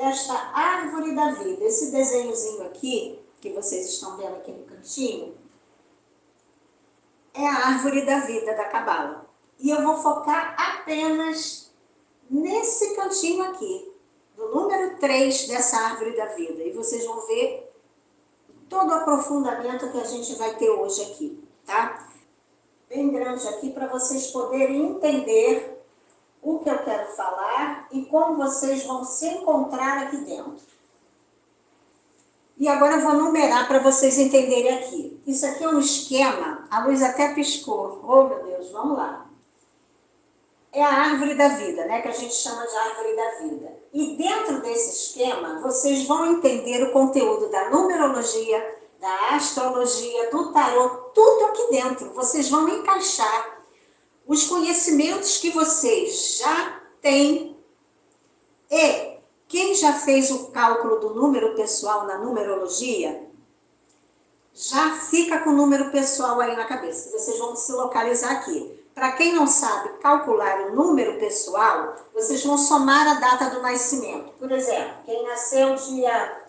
desta árvore da vida. Esse desenhozinho aqui, que vocês estão vendo aqui no cantinho, é a árvore da vida da Cabala. E eu vou focar apenas nesse cantinho aqui, do número 3 dessa árvore da vida. E vocês vão ver todo o aprofundamento que a gente vai ter hoje aqui, tá? Bem grande aqui para vocês poderem entender o que eu quero falar e como vocês vão se encontrar aqui dentro. E agora eu vou numerar para vocês entenderem aqui. Isso aqui é um esquema, a luz até piscou. Oh, meu Deus, vamos lá. É a árvore da vida, né, que a gente chama de árvore da vida. E dentro desse esquema, vocês vão entender o conteúdo da numerologia, da astrologia, do tarô, tudo aqui dentro. Vocês vão encaixar os conhecimentos que vocês já têm. E quem já fez o cálculo do número pessoal na numerologia, já fica com o número pessoal aí na cabeça. Vocês vão se localizar aqui. Para quem não sabe calcular o número pessoal, vocês vão somar a data do nascimento. Por exemplo, quem nasceu dia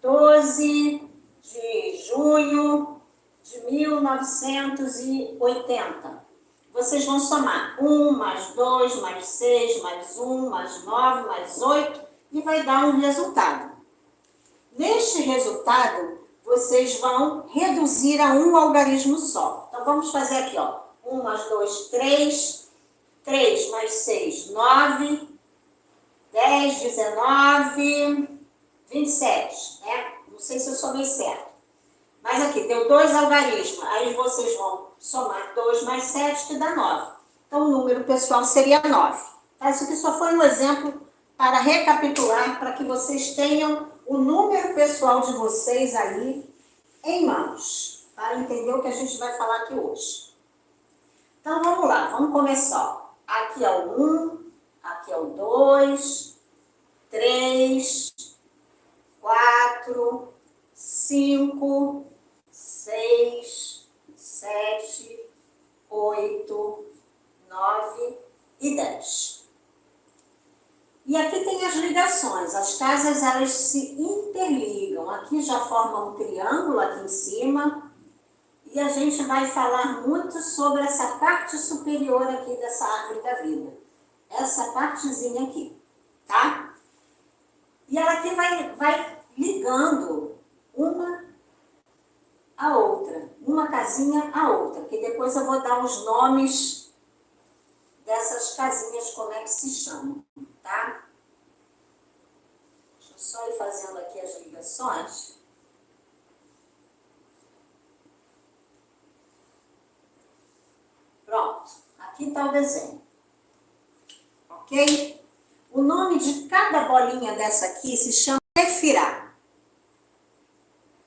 12 de junho de 1980. Vocês vão somar 1 mais 2 mais 6 mais 1 mais 9 mais 8 e vai dar um resultado. Neste resultado, vocês vão reduzir a um algarismo só. Então vamos fazer aqui, ó. 1 mais 2, 3. 3 mais 6, 9. 10, 19, 27, né? Não sei se eu somei certo. Mas aqui, deu 2 algarismos. Aí vocês vão somar 2 mais 7, que dá 9. Então, o número pessoal seria 9. Tá? Isso aqui só foi um exemplo para recapitular, para que vocês tenham o número pessoal de vocês aí em mãos, para entender o que a gente vai falar aqui hoje. Então, vamos lá, vamos começar. Aqui é o 1, aqui é o 2, 3, 4, 5, 6, 7, 8, 9 e 10. E aqui tem as ligações. As casas, elas se interligam. Aqui já forma um triângulo aqui em cima. E a gente vai falar muito sobre essa parte superior aqui dessa árvore da vida. Essa partezinha aqui, tá? E ela aqui vai ligando uma a outra, uma casinha a outra, que depois eu vou dar os nomes dessas casinhas, como é que se chamam, tá? Deixa eu só ir fazendo aqui as ligações. Pronto, aqui está o desenho, ok? O nome de cada bolinha dessa aqui se chama Sefirá.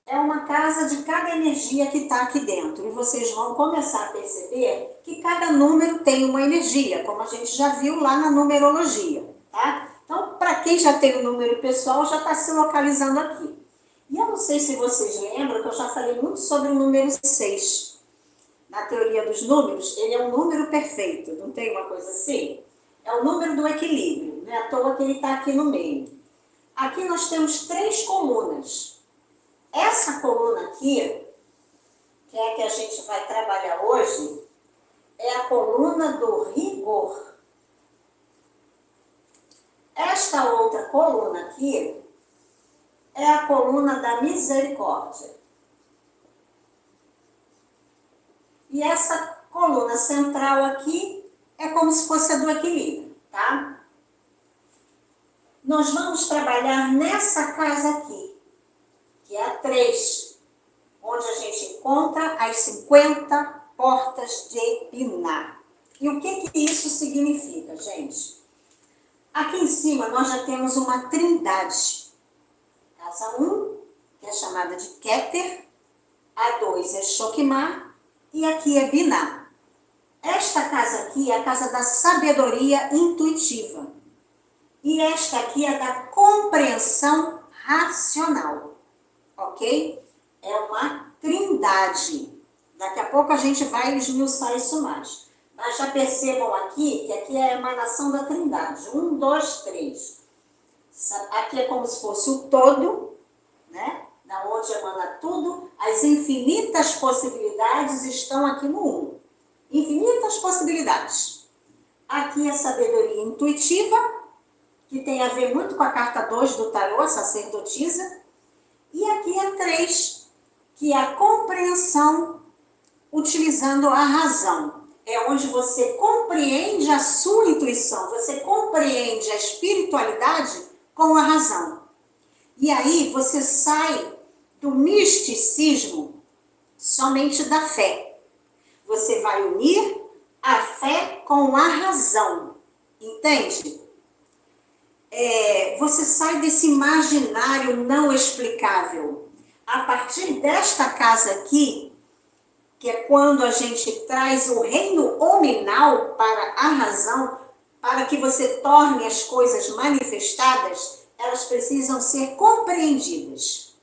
É uma casa de cada energia que está aqui dentro. E vocês vão começar a perceber que cada número tem uma energia, como a gente já viu lá na numerologia, tá? Então, para quem já tem o número pessoal, já está se localizando aqui. E eu não sei se vocês lembram que eu já falei muito sobre o número 6. Na teoria dos números, ele é um número perfeito, não tem uma coisa assim? É o número do equilíbrio, não é à toa que ele está aqui no meio. Aqui nós temos 3 colunas. Essa coluna aqui, que é a que a gente vai trabalhar hoje, é a coluna do rigor. Esta outra coluna aqui é a coluna da misericórdia. E essa coluna central aqui é como se fosse a do equilíbrio, tá? Nós vamos trabalhar nessa casa aqui, que é a 3, onde a gente encontra as 50 portas de Binah. E o que isso significa, gente? Aqui em cima nós já temos uma trindade. Casa 1, que é chamada de Keter, a 2 é Shokmah, e aqui é Binah. Esta casa aqui é a casa da sabedoria intuitiva. E esta aqui é da compreensão racional. Ok? É uma trindade. Daqui a pouco a gente vai esmiuçar isso mais. Mas já percebam aqui que aqui é a emanação da trindade. 1, 2, 3. Aqui é como se fosse o todo, né? Da onde emana tudo. As infinitas possibilidades estão aqui no 1. Infinitas possibilidades. Aqui é sabedoria intuitiva, que tem a ver muito com a carta 2 do tarô, a sacerdotisa. E aqui é 3, que é a compreensão utilizando a razão. É onde você compreende a sua intuição, você compreende a espiritualidade com a razão. E aí você sai do misticismo somente da fé. Você vai unir a fé com a razão, entende? Você sai desse imaginário não explicável. A partir desta casa aqui, que é quando a gente traz o reino hominal para a razão, para que você torne as coisas manifestadas, elas precisam ser compreendidas.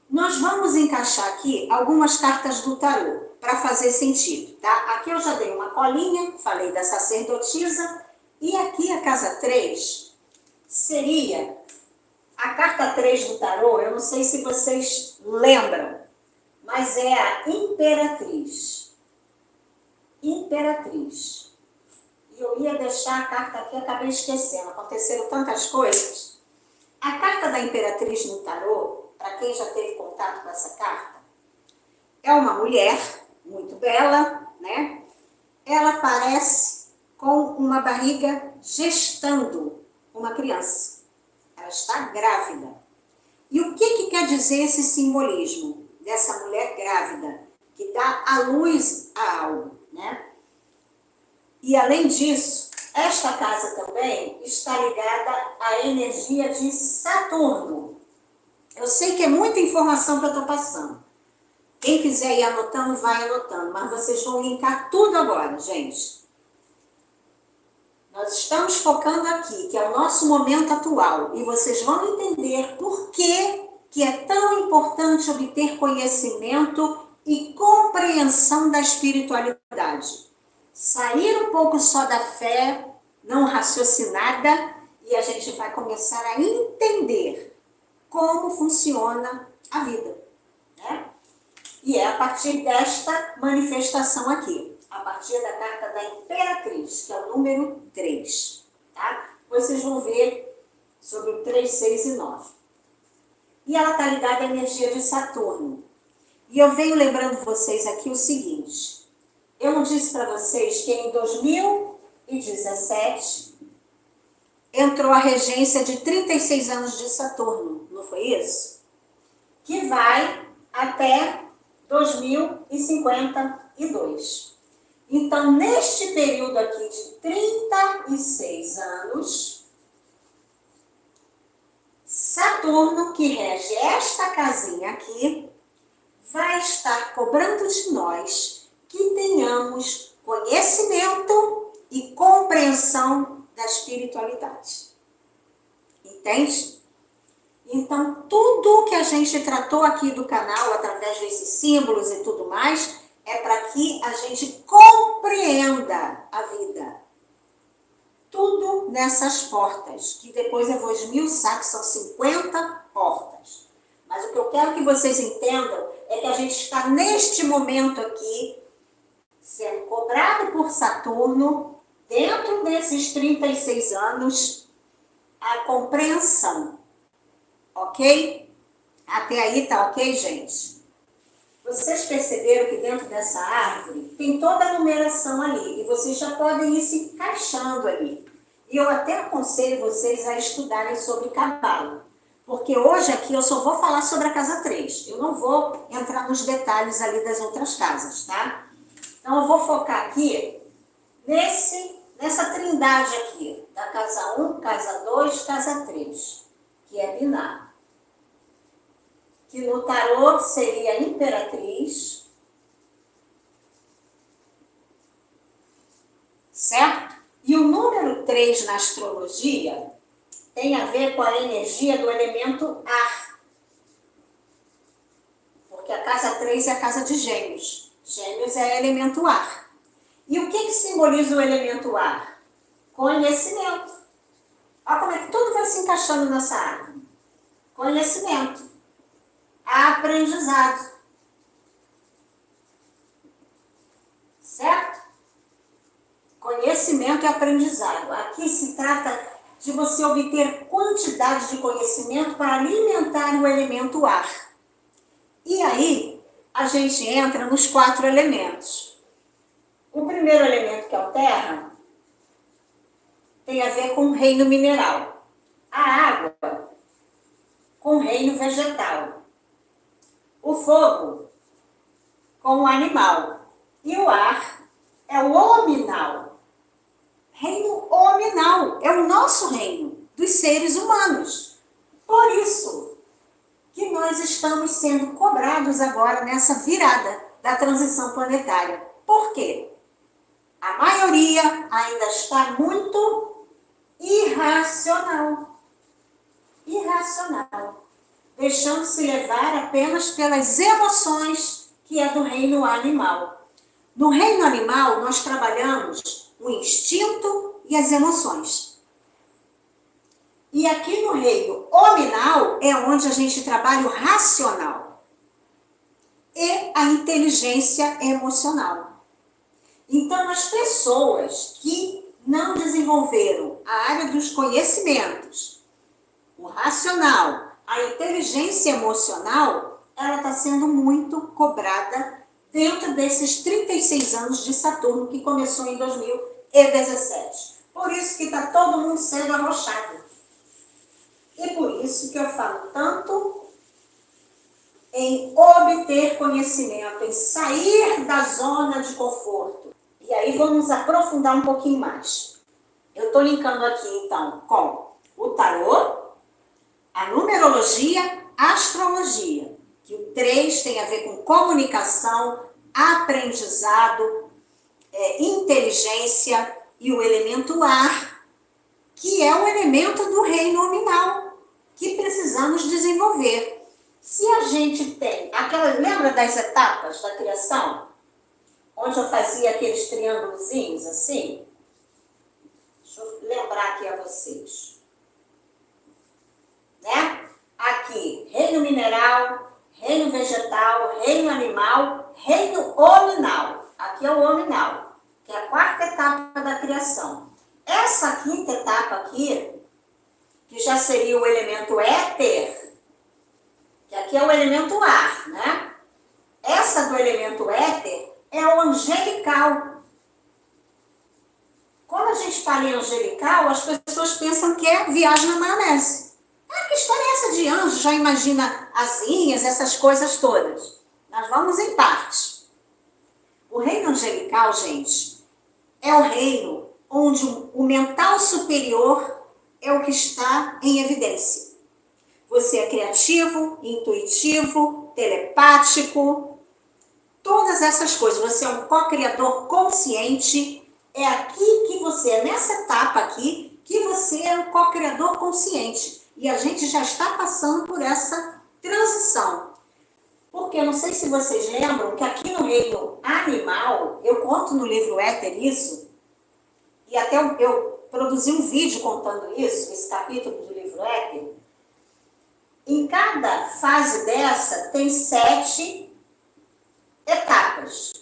Nós vamos encaixar aqui algumas cartas do tarô, para fazer sentido, tá? Aqui eu já dei uma colinha, falei da sacerdotisa, e aqui a casa 3 seria a carta 3 do tarô, eu não sei se vocês lembram, mas é a Imperatriz. Imperatriz. E eu ia deixar a carta aqui, acabei esquecendo, aconteceram tantas coisas. A carta da Imperatriz no tarô, para quem já teve contato com essa carta, é uma mulher muito bela, né? Ela parece com uma barriga gestando uma criança. Ela está grávida. E o que quer dizer esse simbolismo dessa mulher grávida, que dá à luz a algo, né? E além disso, esta casa também está ligada à energia de Saturno. Eu sei que é muita informação que eu estou passando. Quem quiser ir anotando, vai anotando, mas vocês vão linkar tudo agora, gente. Nós estamos focando aqui, que é o nosso momento atual, e vocês vão entender por que é tão importante obter conhecimento e compreensão da espiritualidade. Sair um pouco só da fé, não raciocinada, e a gente vai começar a entender como funciona a vida, né? E é a partir desta manifestação aqui, a partir da carta da Imperatriz, que é o número 3, tá? Vocês vão ver sobre o 3, 6 e 9. E ela está ligada à energia de Saturno. E eu venho lembrando vocês aqui o seguinte, eu não disse para vocês que em 2017 entrou a regência de 36 anos de Saturno, não foi isso? Que vai até 2052. Então, neste período aqui de 36 anos, Saturno, que rege esta casinha aqui, vai estar cobrando de nós que tenhamos conhecimento e compreensão da espiritualidade. Entende? Então, tudo que a gente tratou aqui do canal, através desses símbolos e tudo mais, é para que a gente compreenda a vida. Tudo nessas portas, que depois eu vou esmiuçar, que são 50 portas. Mas o que eu quero que vocês entendam é que a gente está neste momento aqui, sendo cobrado por Saturno, dentro desses 36 anos, a compreensão. Ok? Até aí tá ok, gente? Vocês perceberam que dentro dessa árvore tem toda a numeração ali. E vocês já podem ir se encaixando ali. E eu até aconselho vocês a estudarem sobre Cabala. Porque hoje aqui eu só vou falar sobre a casa 3. Eu não vou entrar nos detalhes ali das outras casas, tá? Então eu vou focar aqui nessa trindade aqui. Da casa 1, casa 2, casa 3. Que é binário. Que no tarô seria Imperatriz, certo? E o número 3 na astrologia tem a ver com a energia do elemento ar. Porque a casa 3 é a casa de Gêmeos. Gêmeos é elemento ar. E o que simboliza o elemento ar? Conhecimento. Olha como é que tudo vai se encaixando nessa árvore? Conhecimento, aprendizado, certo? Conhecimento e aprendizado. Aqui se trata de você obter quantidade de conhecimento para alimentar o elemento ar. E aí, a gente entra nos 4 elementos. O primeiro elemento, que é o terra, tem a ver com o reino mineral. A água, com o reino vegetal. O fogo, com o animal. E o ar é o hominal. Reino hominal é o nosso reino, dos seres humanos. Por isso que nós estamos sendo cobrados agora nessa virada da transição planetária. Por quê? A maioria ainda está muito irracional. Irracional. Deixando-se levar apenas pelas emoções, que é do reino animal. No reino animal, nós trabalhamos o instinto e as emoções. E aqui no reino hominal é onde a gente trabalha o racional e a inteligência emocional. Então, as pessoas que não desenvolveram a área dos conhecimentos, o racional, a inteligência emocional, ela está sendo muito cobrada dentro desses 36 anos de Saturno, que começou em 2017. Por isso que está todo mundo sendo arrochado. E por isso que eu falo tanto em obter conhecimento, em sair da zona de conforto. E aí vamos aprofundar um pouquinho mais. Eu estou linkando aqui, então, com o tarô, a numerologia, a astrologia, que o 3 tem a ver com comunicação, aprendizado, inteligência e o elemento ar, que é o elemento do reino nominal, que precisamos desenvolver. Se a gente tem lembra das etapas da criação? Onde eu fazia aqueles triângulozinhos assim? Deixa eu lembrar aqui a vocês. Né? Aqui, reino mineral, reino vegetal, reino animal, reino hominal. Aqui é o hominal, que é a 4ª etapa da criação. Essa 5ª etapa aqui, que já seria o elemento éter, que aqui é o elemento ar, né? Essa do elemento éter é o angelical. Quando a gente fala em angelical, as pessoas pensam que é viagem na maionese. Que história é essa de anjo? Já imagina asinhas, essas coisas todas. Nós vamos em partes. O reino angelical, gente, é o reino onde o mental superior é o que está em evidência. Você é criativo, intuitivo, telepático, todas essas coisas. Você é um co-criador consciente. É aqui que você, é nessa etapa aqui, que você é um co-criador consciente. E a gente já está passando por essa transição. Porque eu não sei se vocês lembram que aqui no reino animal, eu conto no livro Éter isso, e até eu produzi um vídeo contando isso, esse capítulo do livro Éter. Em cada fase dessa tem 7 etapas.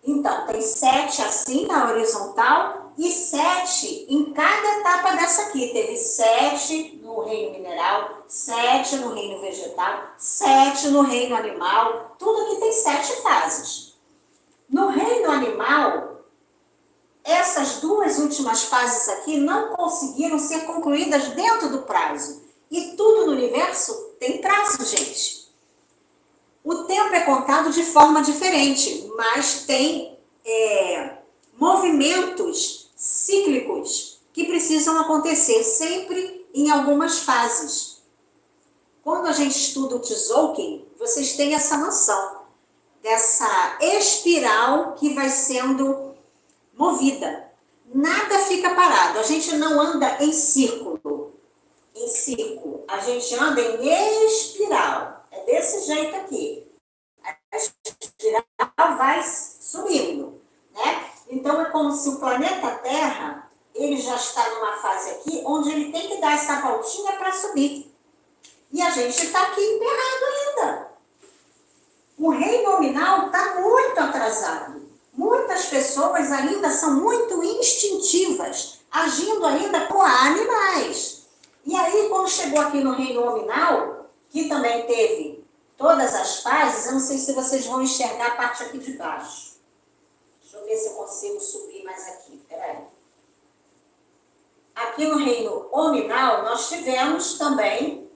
Então, tem 7 assim na horizontal e 7 em cada etapa dessa aqui. Teve 7 no reino mineral, 7 no reino vegetal, 7 no reino animal. Tudo aqui tem 7 fases. No reino animal, essas 2 últimas fases aqui não conseguiram ser concluídas dentro do prazo. E tudo no universo tem prazo, gente. O tempo é contado de forma diferente, mas tem movimentos cíclicos que precisam acontecer sempre em algumas fases. Quando a gente estuda o Tzolk'in, vocês têm essa noção dessa espiral que vai sendo movida. Nada fica parado, a gente não anda em círculo. A gente anda em espiral. É desse jeito aqui. A espiral vai subindo, né? Então, é como se o planeta Terra ele já está numa fase aqui onde ele tem que dar essa voltinha para subir. E a gente está aqui emperrado ainda. O reino nominal está muito atrasado. Muitas pessoas ainda são muito instintivas, agindo ainda como animais. E aí, quando chegou aqui no reino nominal, que também teve todas as fases, eu não sei se vocês vão enxergar a parte aqui de baixo. Deixa eu ver se eu consigo subir mais aqui, peraí. Aqui no reino nominal, nós tivemos também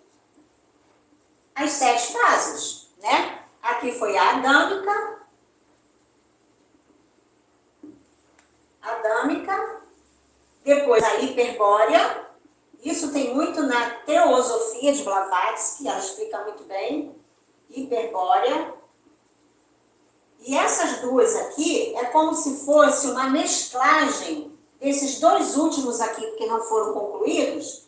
as 7 fases, né? Aqui foi a adâmica, depois a hiperbórea. Isso tem muito na Teosofia de Blavatsky, ela explica muito bem. Hiperbórea. E essas duas aqui é como se fosse uma mesclagem desses 2 últimos aqui, que não foram concluídos,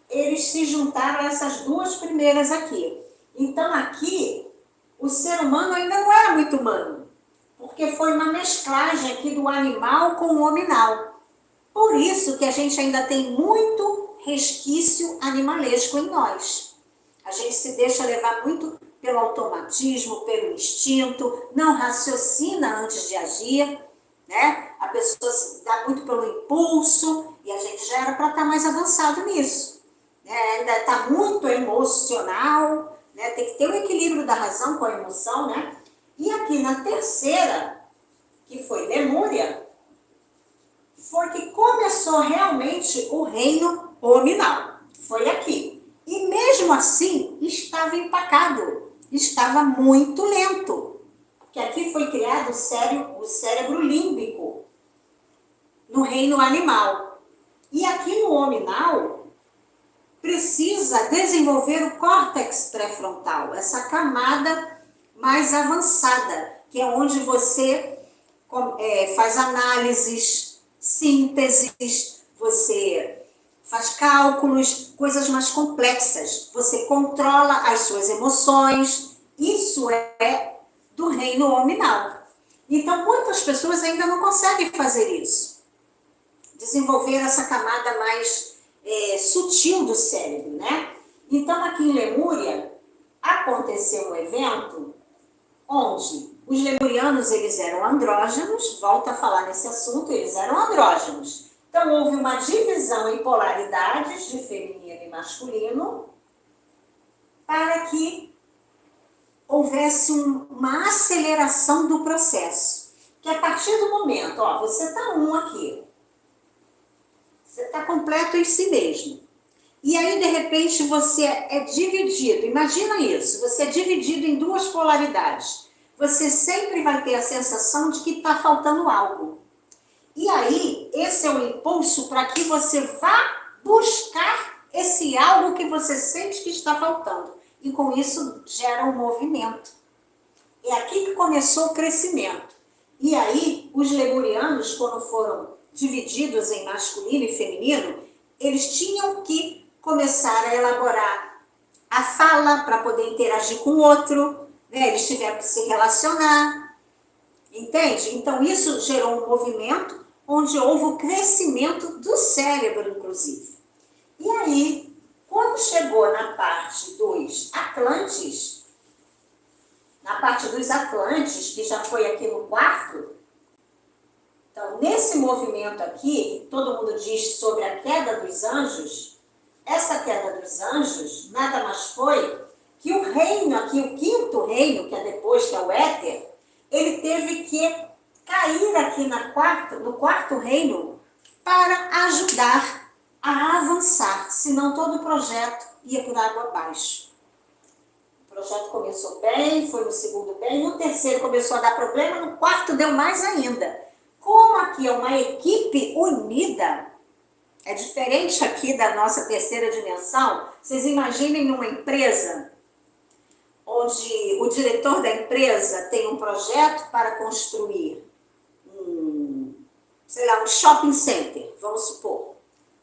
eles se juntaram a essas 2 primeiras aqui. Então aqui, o ser humano ainda não era muito humano, porque foi uma mesclagem aqui do animal com o nominal. Por isso que a gente ainda tem muito resquício animalesco em nós. A gente se deixa levar muito pelo automatismo, pelo instinto, não raciocina antes de agir, né? A pessoa se dá muito pelo impulso, e a gente já era para estar mais avançado nisso. Né? Ainda está muito emocional, né? Tem que ter o equilíbrio da razão com a emoção, né? E aqui na terceira, que foi Lemúria, foi que começou realmente o reino nominal. Foi aqui. E mesmo assim, estava empacado, estava muito lento. Porque aqui foi criado o cérebro límbico, no reino animal. E aqui no nominal, precisa desenvolver o córtex pré-frontal, essa camada mais avançada, que é onde você faz análises, sínteses, você faz cálculos, coisas mais complexas, você controla as suas emoções. Isso é do reino nominal. Então, muitas pessoas ainda não conseguem fazer isso. Desenvolver essa camada mais sutil do cérebro, né? Então, aqui em Lemúria, aconteceu um evento onde os lemurianos, eles eram andrógenos, volto a falar nesse assunto, eles eram andrógenos. Então, houve uma divisão em polaridades de feminino e masculino para que houvesse uma aceleração do processo. Que a partir do momento, ó, você está aqui, você está completo em si mesmo. E aí, de repente, você é dividido. Imagina isso, você é dividido em 2 polaridades. Você sempre vai ter a sensação de que está faltando algo. E aí, esse é o impulso para que você vá buscar esse algo que você sente que está faltando. E com isso, gera um movimento. É aqui que começou o crescimento. E aí, os lemurianos, quando foram divididos em masculino e feminino, eles tinham que começar a elaborar a fala para poder interagir com o outro, né? Eles tiveram que se relacionar, entende? Então isso gerou um movimento onde houve o crescimento do cérebro, inclusive. E aí, quando chegou na parte dos Atlantes, que já foi aqui no 4º, então, nesse movimento aqui, todo mundo diz sobre a queda dos anjos, essa queda dos anjos nada mais foi que o reino aqui, o 5º reino, que é depois, que é o éter, ele teve que cair aqui no 4º reino para ajudar a avançar, senão todo o projeto ia por água abaixo. O projeto começou bem, foi no 2º bem, no 3º começou a dar problema, no 4º deu mais ainda. Como aqui é uma equipe unida, é diferente aqui da nossa 3ª dimensão. Vocês imaginem numa empresa onde o diretor da empresa tem um projeto para construir um shopping center, vamos supor.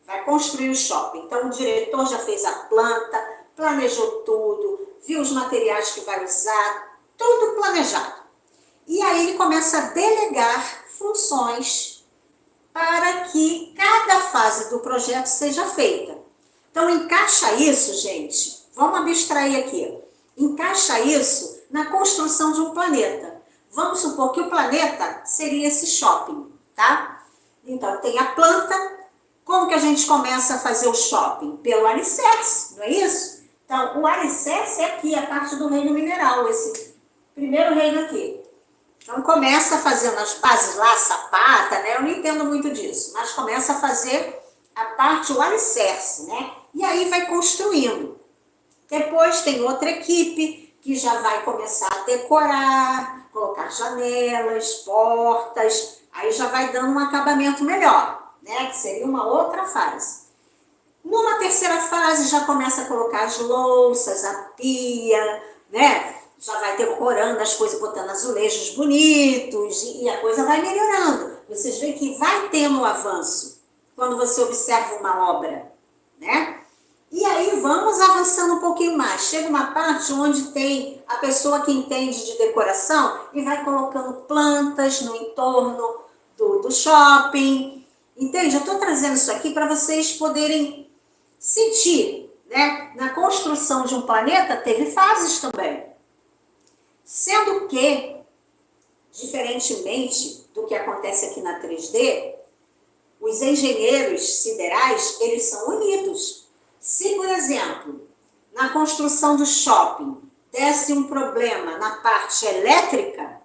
Vai construir o shopping. Então o diretor já fez a planta, planejou tudo, viu os materiais que vai usar, tudo planejado. E aí ele começa a delegar funções para que cada fase do projeto seja feita. Então, encaixa isso, gente, vamos abstrair aqui, encaixa isso na construção de um planeta. Vamos supor que o planeta seria esse shopping, tá? Então, tem a planta. Como que a gente começa a fazer o shopping? Pelo alicerce, não é isso? Então, o alicerce é aqui, a parte do reino mineral, esse primeiro reino aqui. Então, começa fazendo as bases lá, sapata, né? Eu não entendo muito disso, mas começa a fazer a parte, o alicerce, né? E aí vai construindo. Depois tem outra equipe que já vai começar a decorar, colocar janelas, portas, aí já vai dando um acabamento melhor, né? Que seria uma outra fase. Numa terceira fase já começa a colocar as louças, a pia, né? Já vai decorando as coisas, botando azulejos bonitos e a coisa vai melhorando. Vocês veem que vai tendo um avanço quando você observa uma obra, né? E aí vamos avançando um pouquinho mais. Chega uma parte onde tem a pessoa que entende de decoração e vai colocando plantas no entorno do shopping. Entende? Eu estou trazendo isso aqui para vocês poderem sentir, né? Na construção de um planeta teve fases também. Sendo que, diferentemente do que acontece aqui na 3D, os engenheiros siderais, eles são unidos. Se, por exemplo, na construção do shopping desse um problema na parte elétrica,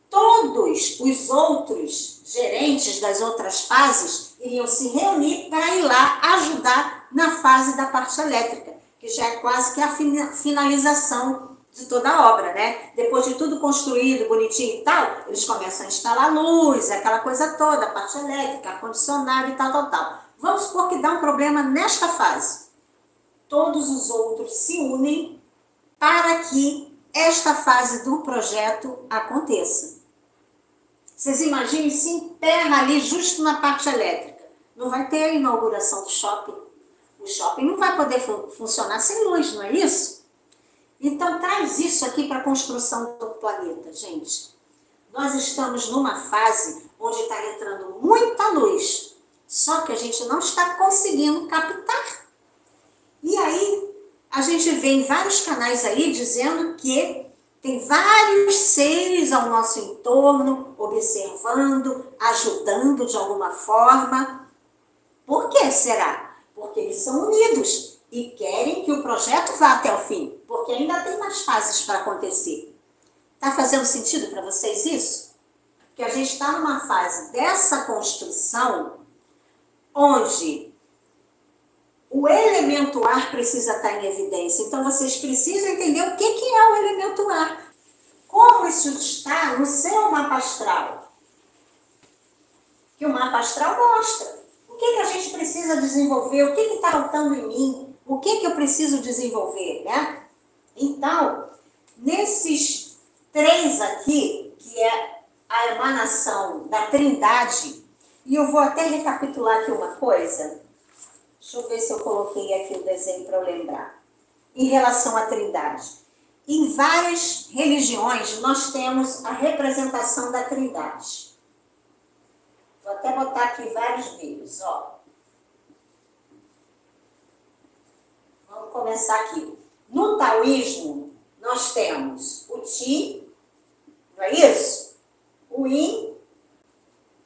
todos os outros gerentes das outras fases iriam se reunir para ir lá ajudar na fase da parte elétrica, que já é quase que a finalização de toda a obra, né? Depois de tudo construído, bonitinho e tal, eles começam a instalar luz, aquela coisa toda, a parte elétrica, ar-condicionado e tal. Vamos supor que dá um problema nesta fase. Todos os outros se unem para que esta fase do projeto aconteça. Vocês imaginem se emperra ali justo na parte elétrica. Não vai ter a inauguração do shopping. O shopping não vai poder funcionar sem luz, não é isso? Então traz isso aqui para a construção do planeta, gente. Nós estamos numa fase onde está entrando muita luz. Só que a gente não está conseguindo captar. E aí, a gente vê em vários canais aí dizendo que tem vários seres ao nosso entorno, observando, ajudando de alguma forma. Por que será? Porque eles são unidos e querem que o projeto vá até o fim, porque ainda tem mais fases para acontecer. Está fazendo sentido para vocês isso? Que a gente está numa fase dessa construção onde o elemento ar precisa estar em evidência. Então, vocês precisam entender o que é o elemento ar. Como isso está no seu mapa astral. Que o mapa astral mostra. O que a gente precisa desenvolver, o que está faltando em mim, o que eu preciso desenvolver, né? Então, nesses três aqui, que é a emanação da Trindade, e eu vou até recapitular aqui uma coisa. Deixa eu ver se eu coloquei aqui o desenho para eu lembrar. Em relação à Trindade. Em várias religiões, nós temos a representação da Trindade. Vou até botar aqui vários vídeos, ó. Vamos começar aqui. No taoísmo, nós temos o Qi, não é isso? O Yin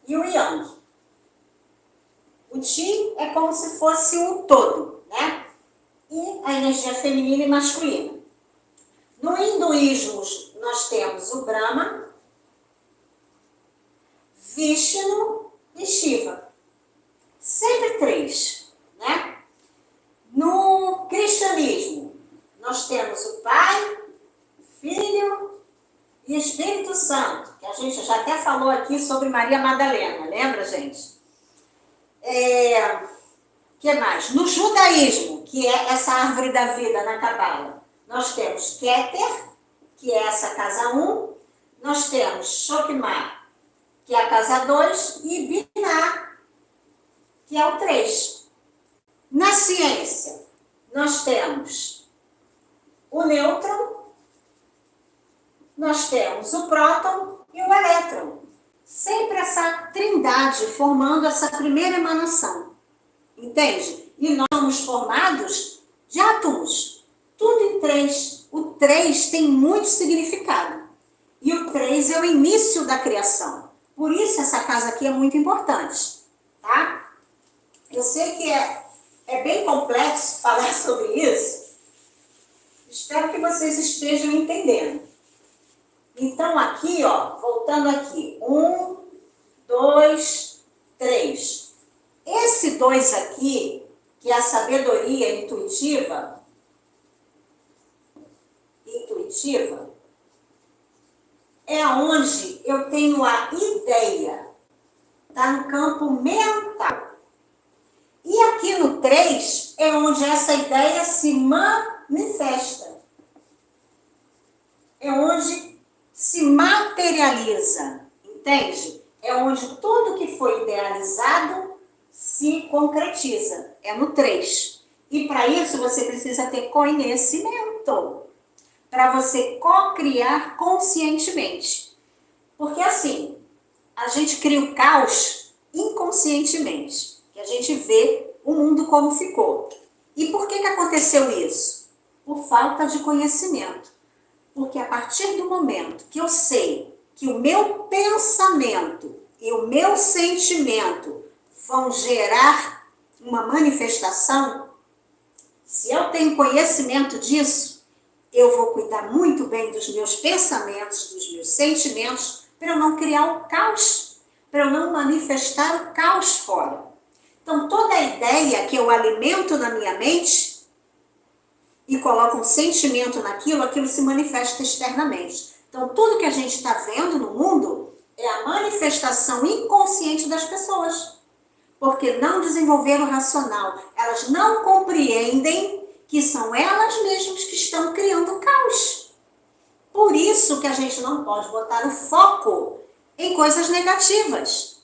e o Yang. O Qi é como se fosse um todo, né? E a energia feminina e masculina. No hinduísmo, nós temos o Brahma, Vishnu e Shiva. Sempre três, né? No cristianismo, nós temos o Pai, o Filho e Espírito Santo, que a gente já até falou aqui sobre Maria Madalena, lembra, gente? Que mais? No judaísmo, que é essa árvore da vida na Cabala, nós temos Keter, que é essa casa 1, nós temos Shokmah, que é a casa 2, e Binah, que é o 3. Na ciência, nós temos o nêutron, nós temos o próton e o elétron. sempre essa trindade formando essa primeira emanação. Entende? E nós somos formados de átomos. Tudo em 3. O 3 tem muito significado. E o 3 é o início da criação. Por isso essa casa aqui é muito importante. Tá? Eu sei que é bem complexo falar sobre isso. Espero que vocês estejam entendendo. Então aqui, ó, voltando aqui. 1, 2, 3. Esse 2 aqui, que é a sabedoria intuitiva, é onde eu tenho a ideia. Está no campo mental. E aqui no 3 é onde essa ideia se manifesta. É onde se materializa. Entende? É onde tudo que foi idealizado se concretiza. É no 3. E para isso você precisa ter conhecimento. Para você co-criar conscientemente. Porque assim, a gente cria o caos inconscientemente. Que a gente vê o mundo como ficou. E por que aconteceu isso? Por falta de conhecimento. Porque a partir do momento que eu sei que o meu pensamento e o meu sentimento vão gerar uma manifestação, se eu tenho conhecimento disso, eu vou cuidar muito bem dos meus pensamentos, dos meus sentimentos, para eu não criar o caos, para eu não manifestar o caos fora. Então, toda a ideia que eu alimento na minha mente e coloco um sentimento naquilo, aquilo se manifesta externamente. Então, tudo que a gente está vendo no mundo é a manifestação inconsciente das pessoas. Porque não desenvolveram o racional. Elas não compreendem que são elas mesmas que estão criando o caos. Por isso que a gente não pode botar o foco em coisas negativas.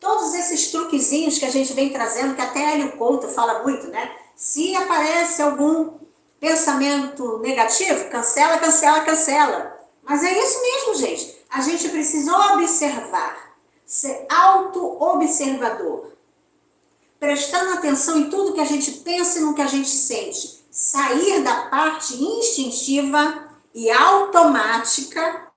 Todos esses truquezinhos que a gente vem trazendo, que até Hélio Couto fala muito, né? Se aparece algum pensamento negativo, cancela, cancela, cancela. Mas é isso mesmo, gente. A gente precisa observar, ser auto-observador. Prestando atenção em tudo que a gente pensa e no que a gente sente. Sair da parte instintiva e automática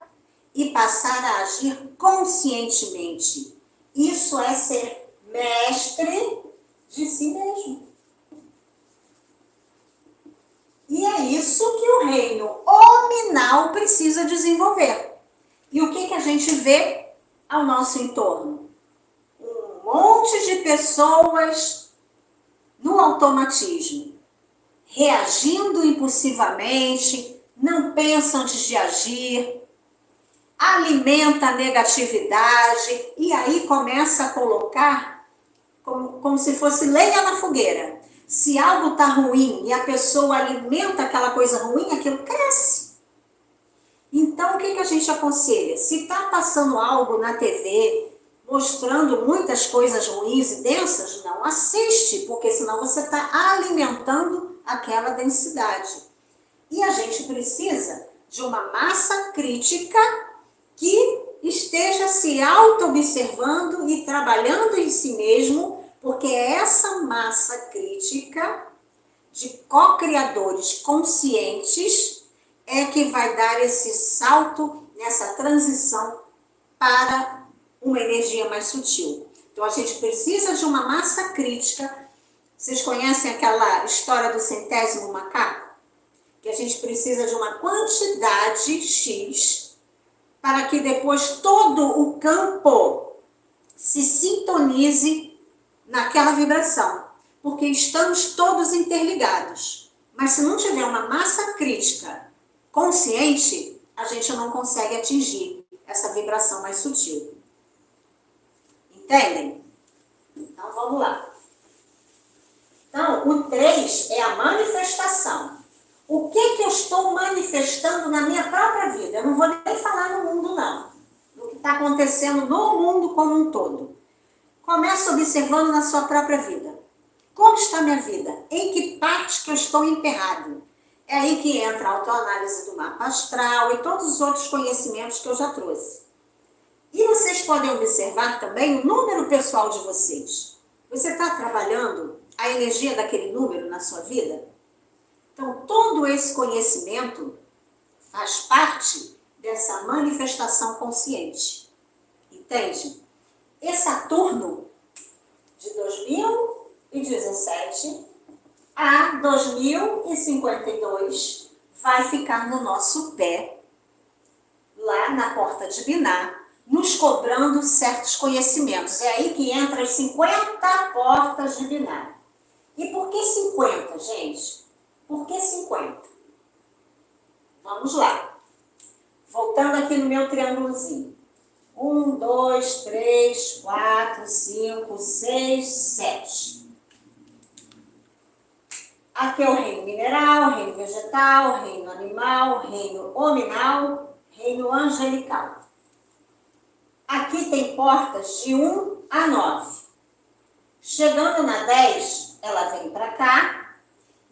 e passar a agir conscientemente. Isso é ser mestre de si mesmo. E é isso que o reino hominal precisa desenvolver. E o que a gente vê ao nosso entorno? Um monte de pessoas no automatismo, reagindo impulsivamente, não pensa antes de agir, alimenta a negatividade e aí começa a colocar como se fosse lenha na fogueira. Se algo está ruim e a pessoa alimenta aquela coisa ruim, aquilo cresce. Então, o que a gente aconselha? Se está passando algo na TV, mostrando muitas coisas ruins e densas, não assiste, porque senão você está alimentando aquela densidade. E a gente precisa de uma massa crítica que esteja se auto-observando e trabalhando em si mesmo, porque é essa massa crítica de co-criadores conscientes é que vai dar esse salto nessa transição para uma energia mais sutil. Então, a gente precisa de uma massa crítica. Vocês conhecem aquela história do centésimo macaco? Que a gente precisa de uma quantidade X para que depois todo o campo se sintonize naquela vibração. Porque estamos todos interligados. Mas se não tiver uma massa crítica consciente, a gente não consegue atingir essa vibração mais sutil. Entendem? Então, vamos lá. Então, o 3 é a manifestação. O que eu estou manifestando na minha própria vida? Eu não vou nem falar no mundo, não. Do que está acontecendo no mundo como um todo. Começa observando na sua própria vida. Como está a minha vida? Em que parte que eu estou emperrado? É aí que entra a autoanálise do mapa astral e todos os outros conhecimentos que eu já trouxe. E vocês podem observar também o número pessoal de vocês. Você está trabalhando a energia daquele número na sua vida? Então, todo esse conhecimento faz parte dessa manifestação consciente. Entende? E Saturno, de 2017 a 2052, vai ficar no nosso pé, lá na porta de Binar, nos cobrando certos conhecimentos. É aí que entra as 50 portas de Binar. E por que 50, gente? Por que 50? Vamos lá. Voltando aqui no meu triângulozinho. 1, 2, 3, 4, 5, 6, 7. Aqui é o reino mineral, reino vegetal, reino animal, reino hominal, reino angelical. Aqui tem portas de 1 a 9. Chegando na 10, ela vem para cá,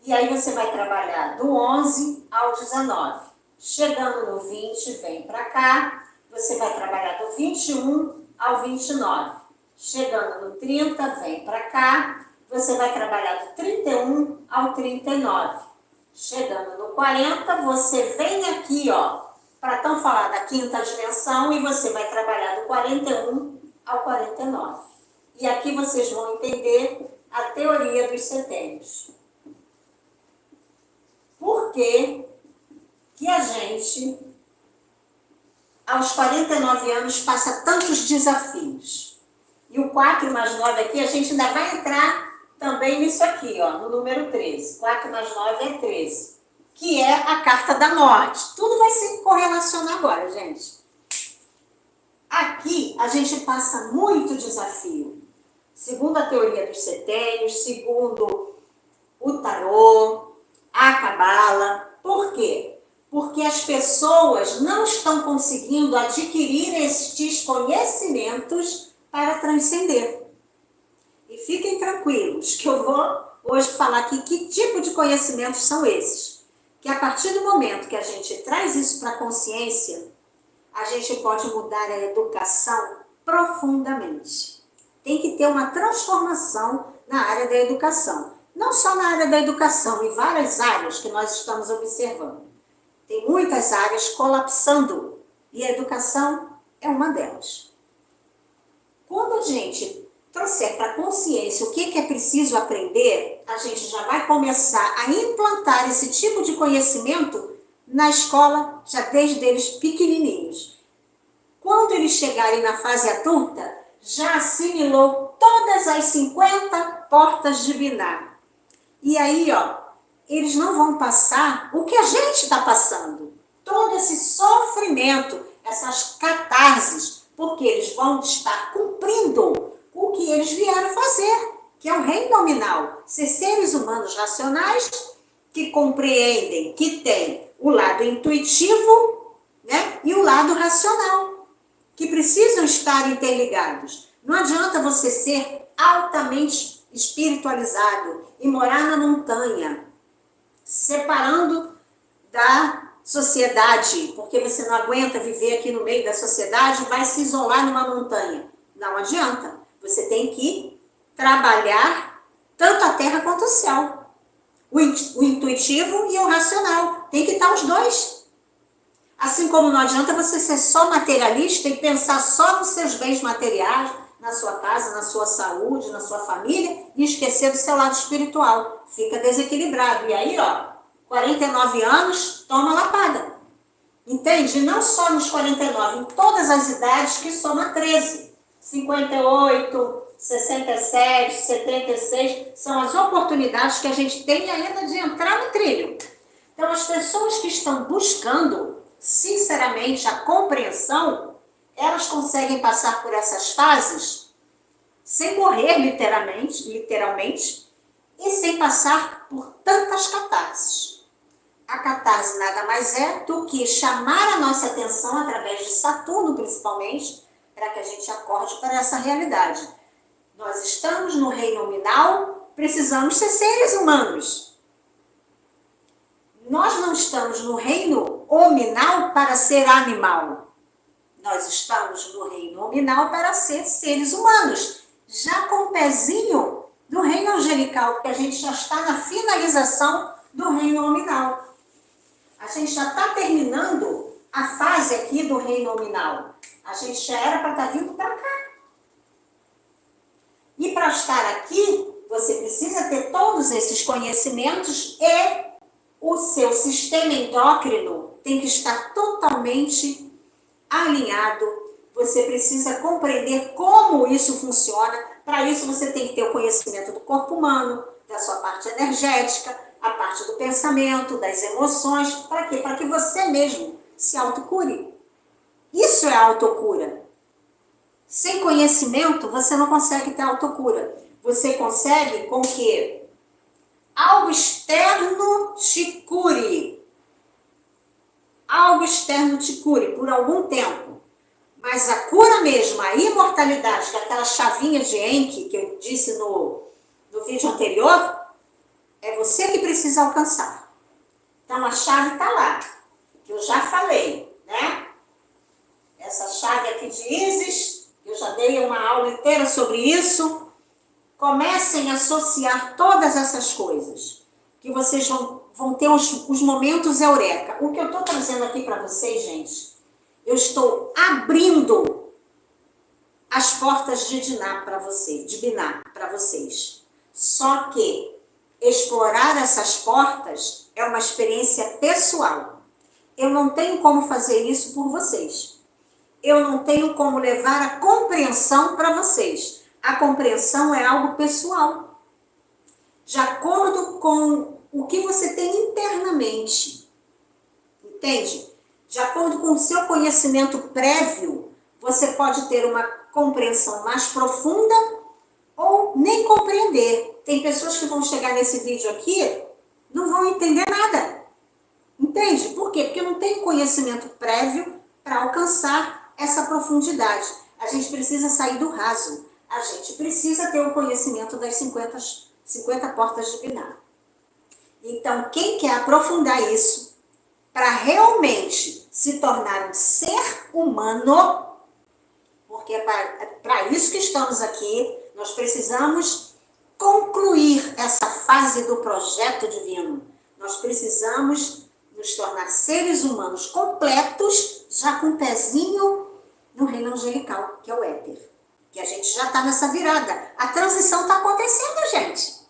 e aí você vai trabalhar do 11 ao 19. Chegando no 20, vem para cá, você vai trabalhar do 21 ao 29. Chegando no 30, vem para cá, você vai trabalhar do 31 ao 39. Chegando no 40, você vem aqui, ó, para tão falar da quinta dimensão, e você vai trabalhar do 41 ao 49. E aqui vocês vão entender a teoria dos setênios. Por que que a gente, aos 49 anos, passa tantos desafios? E o 4 mais 9 aqui, a gente ainda vai entrar também nisso aqui, ó, no número 13. 4 mais 9 é 13. Que é a carta da morte. Tudo vai se correlacionar agora, gente. Aqui a gente passa muito desafio. Segundo a teoria dos setênios, segundo o tarô, a cabala. Por quê? Porque as pessoas não estão conseguindo adquirir estes conhecimentos para transcender. E fiquem tranquilos que eu vou hoje falar aqui que tipo de conhecimentos são esses. Que a partir do momento que a gente traz isso para a consciência, a gente pode mudar a educação profundamente. Tem que ter uma transformação na área da educação. Não só na área da educação, em várias áreas que nós estamos observando. Tem muitas áreas colapsando e a educação é uma delas. Quando a gente trouxer para a consciência o que é preciso aprender, a gente já vai começar a implantar esse tipo de conhecimento na escola, já desde eles pequenininhos. Quando eles chegarem na fase adulta, já assimilou todas as 50 portas de Binar. E aí, ó, eles não vão passar o que a gente está passando. Todo esse sofrimento, essas catarses, porque eles vão estar cumprindo o que eles vieram fazer, que é o reino nominal. Ser seres humanos racionais que compreendem que tem o lado intuitivo, né, e o lado racional, que precisam estar interligados. Não adianta você ser altamente espiritualizado e morar na montanha, separando da sociedade, porque você não aguenta viver aqui no meio da sociedade e vai se isolar numa montanha. Não adianta. Você tem que trabalhar tanto a terra quanto o céu. O intuitivo e o racional. Tem que estar os dois. Assim como não adianta você ser só materialista e pensar só nos seus bens materiais, na sua casa, na sua saúde, na sua família, e esquecer do seu lado espiritual. Fica desequilibrado. E aí, ó, 49 anos, toma lapada. Entende? Não só nos 49, em todas as idades que soma 13. 58, 67, 76, são as oportunidades que a gente tem ainda de entrar no trilho. Então, as pessoas que estão buscando, sinceramente, a compreensão, elas conseguem passar por essas fases sem morrer literalmente, e sem passar por tantas catarses. A catarse nada mais é do que chamar a nossa atenção, através de Saturno principalmente, para que a gente acorde para essa realidade. Nós estamos no reino nominal, precisamos ser seres humanos. Nós não estamos no reino hominal para ser animal. Nós estamos no reino nominal para ser seres humanos, já com o pezinho do reino angelical, porque a gente já está na finalização do reino nominal. A gente já está terminando a fase aqui do reino nominal. A gente já era para estar vindo para cá. E para estar aqui, você precisa ter todos esses conhecimentos e o seu sistema endócrino tem que estar totalmente alinhado. Você precisa compreender como isso funciona. Para isso, você tem que ter o conhecimento do corpo humano, da sua parte energética, a parte do pensamento, das emoções. Para quê? Para que você mesmo se autocure. Isso é autocura. Sem conhecimento, você não consegue ter autocura. Você consegue com que algo externo te cure. Algo externo te cure por algum tempo. Mas a cura mesmo, a imortalidade, daquela chavinha de Enki que eu disse no vídeo anterior, é você que precisa alcançar. Então a chave está lá, que eu já falei, né? Essa chave aqui de Isis, eu já dei uma aula inteira sobre isso. Comecem a associar todas essas coisas, que vocês vão ter os momentos eureka. O que eu estou trazendo aqui para vocês, gente, eu estou abrindo as portas de Diná para vocês. Só que explorar essas portas é uma experiência pessoal. Eu não tenho como fazer isso por vocês. Eu não tenho como levar a compreensão para vocês. A compreensão é algo pessoal. De acordo com o que você tem internamente. Entende? De acordo com o seu conhecimento prévio, você pode ter uma compreensão mais profunda ou nem compreender. Tem pessoas que vão chegar nesse vídeo aqui, não vão entender nada. Entende? Por quê? Porque não tem conhecimento prévio para alcançar essa profundidade. A gente precisa sair do raso. A gente precisa ter o conhecimento das 50 portas de Binar. Então, quem quer aprofundar isso, para realmente se tornar um ser humano, porque é para isso que estamos aqui, nós precisamos concluir essa fase do projeto divino. Nós precisamos nos tornar seres humanos completos, já com um pezinho no reino angelical, que é o éter. Que a gente já está nessa virada. A transição está acontecendo, gente.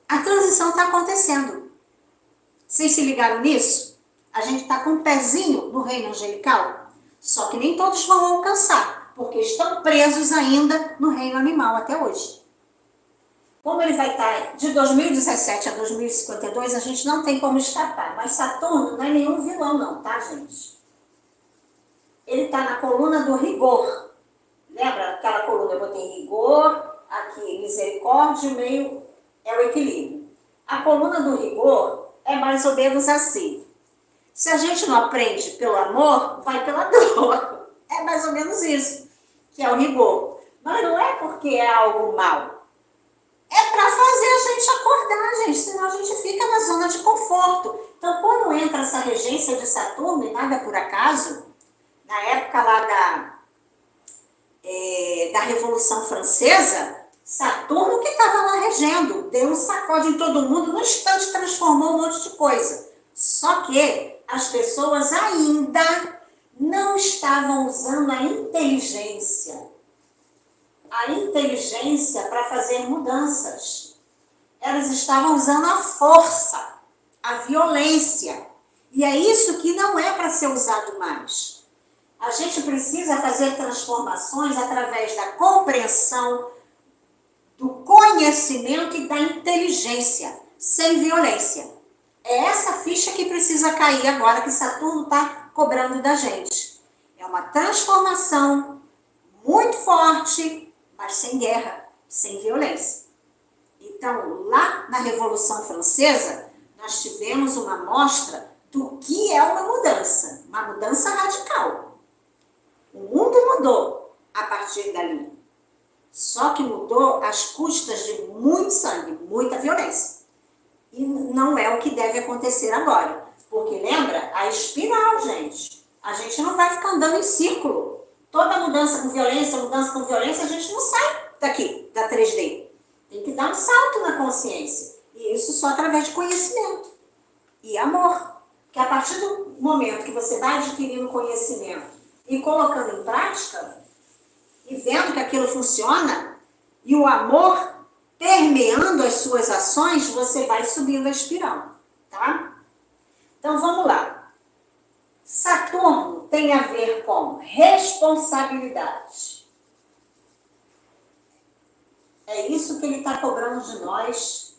A transição está acontecendo. Vocês se ligaram nisso? A gente está com um pezinho no reino angelical, só que nem todos vão alcançar, porque estão presos ainda no reino animal até hoje. Como ele vai estar de 2017 a 2052, a gente não tem como escapar. Mas Saturno não é nenhum vilão não, tá, gente? Ele está na coluna do rigor. Lembra aquela coluna? Eu botei rigor, aqui misericórdia, meio é o equilíbrio. A coluna do rigor é mais ou menos assim. Se a gente não aprende pelo amor, vai pela dor. É mais ou menos isso, que é o rigor. Mas não é porque é algo mal. É para fazer a gente acordar, gente, senão a gente fica na zona de conforto. Então, quando entra essa regência de Saturno, e nada por acaso, na época lá da Revolução Francesa, Saturno que estava lá regendo, deu um sacode em todo mundo, no instante transformou um monte de coisa. Só que as pessoas ainda não estavam usando a inteligência. A inteligência para fazer mudanças. Elas estavam usando a força, a violência. E é isso que não é para ser usado mais. A gente precisa fazer transformações através da compreensão, do conhecimento e da inteligência, sem violência. É essa ficha que precisa cair agora que Saturno está cobrando da gente. É uma transformação muito forte, mas sem guerra, sem violência. Então, lá na Revolução Francesa, nós tivemos uma mostra do que é uma mudança radical. O mundo mudou a partir dali. Só que mudou às custas de muito sangue, muita violência. E não é o que deve acontecer agora. Porque lembra? A espiral, gente. A gente não vai ficar andando em círculo. Toda mudança com violência, a gente não sai daqui, da 3D. Tem que dar um salto na consciência. E isso só através de conhecimento e amor. Porque a partir do momento que você vai adquirindo conhecimento e colocando em prática, e vendo que aquilo funciona, e o amor permeando as suas ações, você vai subindo a espiral, tá? Então vamos lá. Saturno tem a ver com responsabilidade. É isso que ele está cobrando de nós,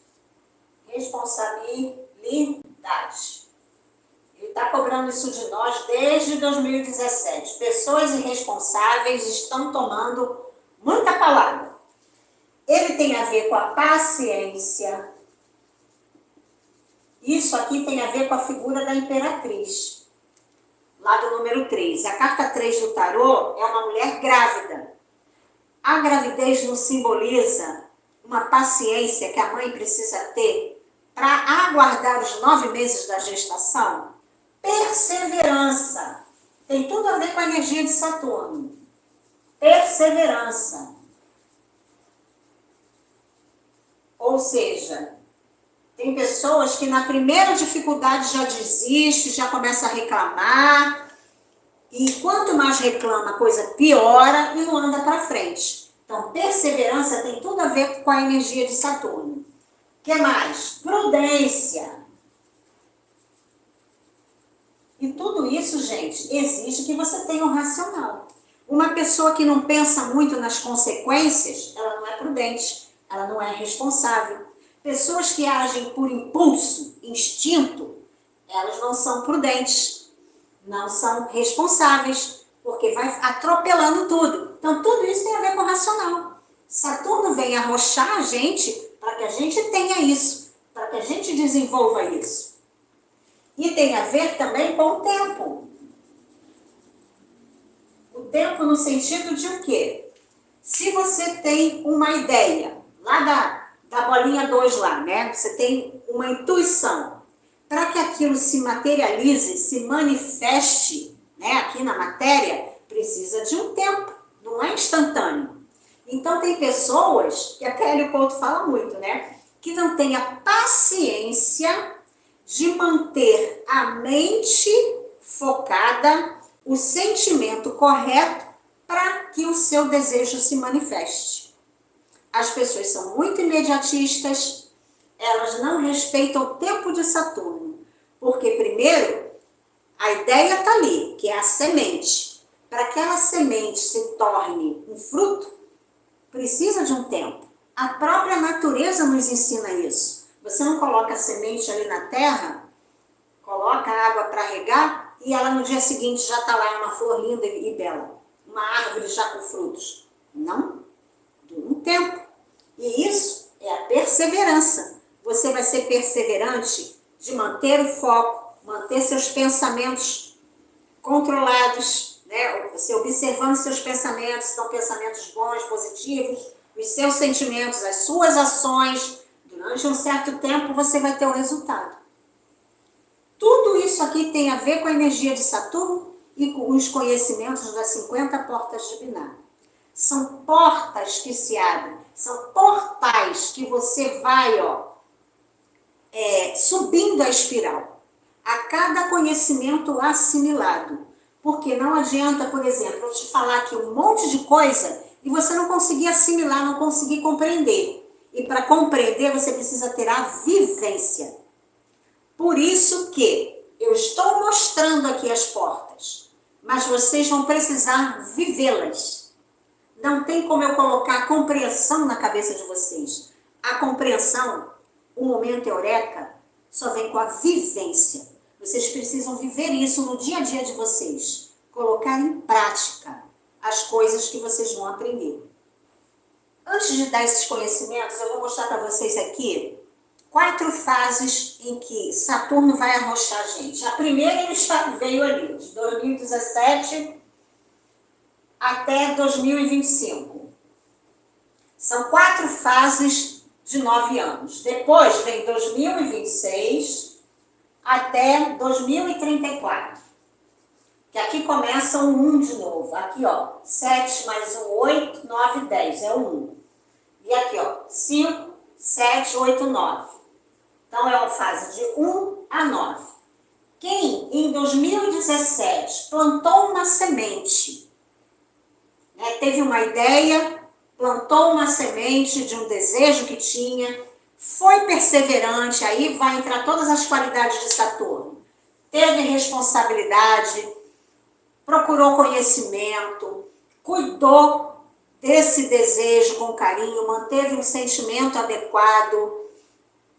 responsabilidade. Ele está cobrando isso de nós desde 2017. Pessoas irresponsáveis estão tomando muita palavra. Ele tem a ver com a paciência. Isso aqui tem a ver com a figura da imperatriz, lá do número 3. A carta 3 do tarô é uma mulher grávida. A gravidez nos simboliza uma paciência que a mãe precisa ter para aguardar os 9 meses da gestação. Perseverança. Tem tudo a ver com a energia de Saturno. Perseverança. Ou seja, tem pessoas que na primeira dificuldade já desiste, já começa a reclamar. E quanto mais reclama, a coisa piora e não anda para frente. Então, perseverança tem tudo a ver com a energia de Saturno. O que mais? Prudência. E tudo isso, gente, exige que você tenha um racional. Uma pessoa que não pensa muito nas consequências, ela não é prudente, ela não é responsável. Pessoas que agem por impulso, instinto, elas não são prudentes, não são responsáveis, porque vai atropelando tudo. Então, tudo isso tem a ver com o racional. Saturno vem arrochar a gente para que a gente tenha isso, para que a gente desenvolva isso. E tem a ver também com o tempo. O tempo no sentido de o quê? Se você tem uma ideia, lá da bolinha 2 lá, né? Você tem uma intuição. Para que aquilo se materialize, se manifeste, né, aqui na matéria, precisa de um tempo, não é instantâneo. Então tem pessoas, que a Kelly Couto fala muito, né? Que não tem a paciência de manter a mente focada, o sentimento correto para que o seu desejo se manifeste. As pessoas são muito imediatistas, elas não respeitam o tempo de Saturno, porque primeiro a ideia está ali, que é a semente. Para que aquela semente se torne um fruto, precisa de um tempo. A própria natureza nos ensina isso. Você não coloca a semente ali na terra, coloca água para regar e ela no dia seguinte já está lá uma flor linda e bela. Uma árvore já com frutos. Não, dura um tempo. E isso é a perseverança. Você vai ser perseverante de manter o foco, manter seus pensamentos controlados, né? Você observando seus pensamentos, são pensamentos bons, positivos, os seus sentimentos, as suas ações. Durante um certo tempo você vai ter o resultado. Tudo isso aqui tem a ver com a energia de Saturno e com os conhecimentos das 50 portas de Binah. São portas que se abrem, são portais que você vai subindo a espiral. A cada conhecimento assimilado. Porque não adianta, por exemplo, eu te falar aqui um monte de coisa e você não conseguir assimilar, não conseguir compreender. E para compreender, você precisa ter a vivência. Por isso que eu estou mostrando aqui as portas, mas vocês vão precisar vivê-las. Não tem como eu colocar a compreensão na cabeça de vocês. A compreensão, o momento eureka, só vem com a vivência. Vocês precisam viver isso no dia a dia de vocês. Colocar em prática as coisas que vocês vão aprender. Antes de dar esses conhecimentos, eu vou mostrar para vocês aqui 4 fases em que Saturno vai arrochar a gente. A primeira ele veio ali, de 2017 até 2025. São 4 fases de 9 anos. Depois vem 2026 até 2034. Que aqui começa um 1 de novo. Aqui, ó, 7 mais 1, 8, 9, 10, é o 1. E aqui, ó, 5, 7, 8, 9. Então, é uma fase de 1 a 9. Quem, em 2017, plantou uma semente, né, teve uma ideia, plantou uma semente de um desejo que tinha, foi perseverante, aí vai entrar todas as qualidades de Saturno. Teve responsabilidade, procurou conhecimento, cuidou desse desejo com carinho, manteve um sentimento adequado,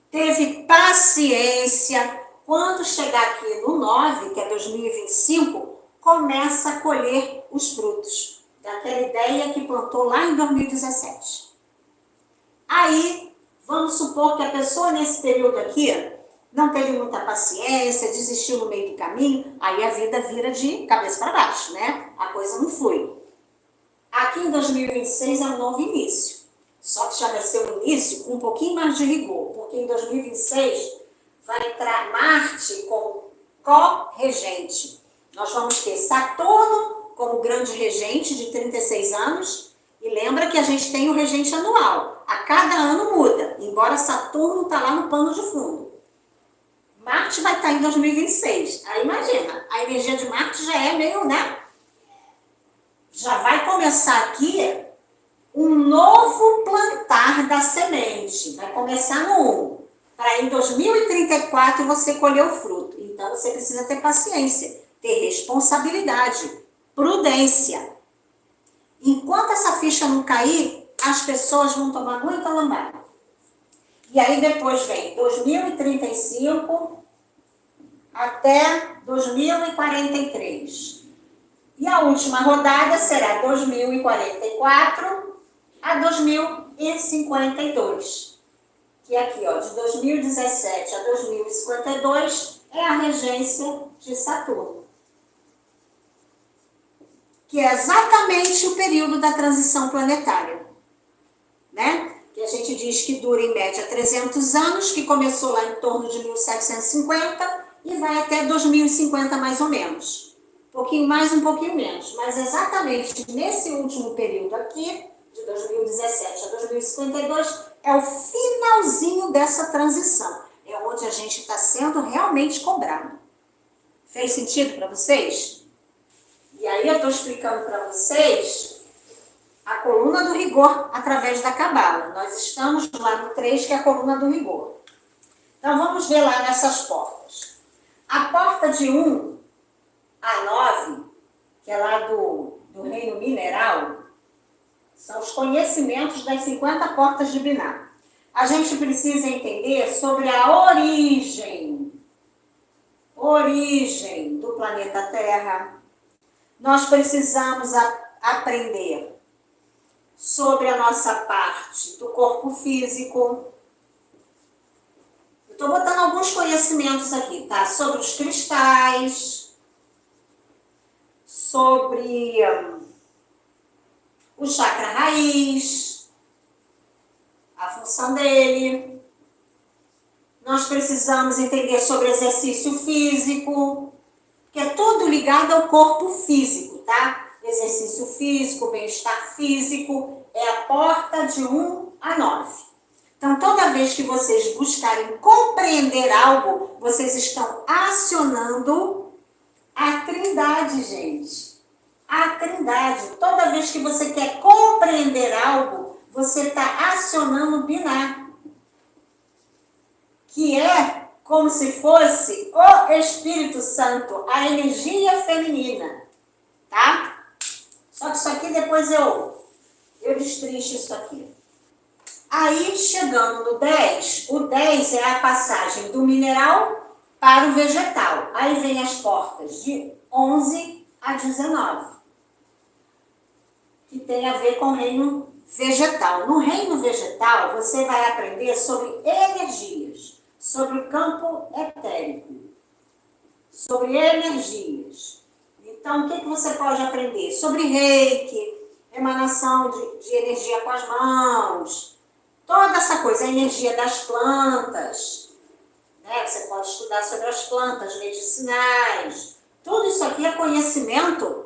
teve paciência. Quando chegar aqui no 9, que é 2025, começa a colher os frutos daquela ideia que plantou lá em 2017. Aí, vamos supor que a pessoa nesse período aqui não teve muita paciência, desistiu no meio do caminho, aí a vida vira de cabeça para baixo, né? A coisa não flui. Aqui em 2026 é um novo início, só que já vai ser um início com um pouquinho mais de rigor, porque em 2026 vai entrar Marte como co-regente. Nós vamos ter Saturno como grande regente de 36 anos, e lembra que a gente tem o regente anual. A cada ano muda, embora Saturno está lá no pano de fundo. Marte vai estar em 2026. Aí imagina, a energia de Marte já é meio, né? Já vai começar aqui um novo plantar da semente. Vai começar no 1. Para em 2034 você colher o fruto. Então você precisa ter paciência, ter responsabilidade, prudência. Enquanto essa ficha não cair, as pessoas vão tomar muita lambada. E aí depois vem 2035 até 2043. E a última rodada será 2044 a 2052. Que aqui, ó, de 2017 a 2052 é a regência de Saturno. Que é exatamente o período da transição planetária, né? Que a gente diz que dura em média 300 anos, que começou lá em torno de 1750 e vai até 2050 mais ou menos. Um pouquinho mais, um pouquinho menos. Mas exatamente nesse último período aqui, de 2017 a 2052, é o finalzinho dessa transição. É onde a gente está sendo realmente cobrado. Fez sentido para vocês? E aí eu estou explicando para vocês a coluna do rigor através da Cabala. Nós estamos lá no 3, que é a coluna do rigor. Então vamos ver lá nessas portas. A porta de 1 a 9, que é lá do reino mineral, são os conhecimentos das 50 portas de Binah. A gente precisa entender sobre a origem do planeta Terra. Nós precisamos aprender sobre a nossa parte do corpo físico. Eu estou botando alguns conhecimentos aqui, tá? Sobre os cristais, sobre o chakra raiz, a função dele. Nós precisamos entender sobre exercício físico, que é tudo ligado ao corpo físico, tá? Exercício físico, bem-estar físico, é a porta de 1 a 9. Então, toda vez que vocês buscarem compreender algo, vocês estão acionando a Trindade, gente. A Trindade. Toda vez que você quer compreender algo, você está acionando o Binah, que é como se fosse o Espírito Santo, a energia feminina, tá? Só que isso aqui depois eu destrincho isso aqui. Aí, chegando no 10, o 10 é a passagem do mineral para o vegetal. Aí vem as portas de 11 a 19, que tem a ver com o reino vegetal. No reino vegetal, você vai aprender sobre energias, sobre o campo etérico, sobre energias. Então, o que você pode aprender? Sobre reiki, emanação de energia com as mãos, toda essa coisa, a energia das plantas, né? Você pode estudar sobre as plantas medicinais, Tudo isso aqui é conhecimento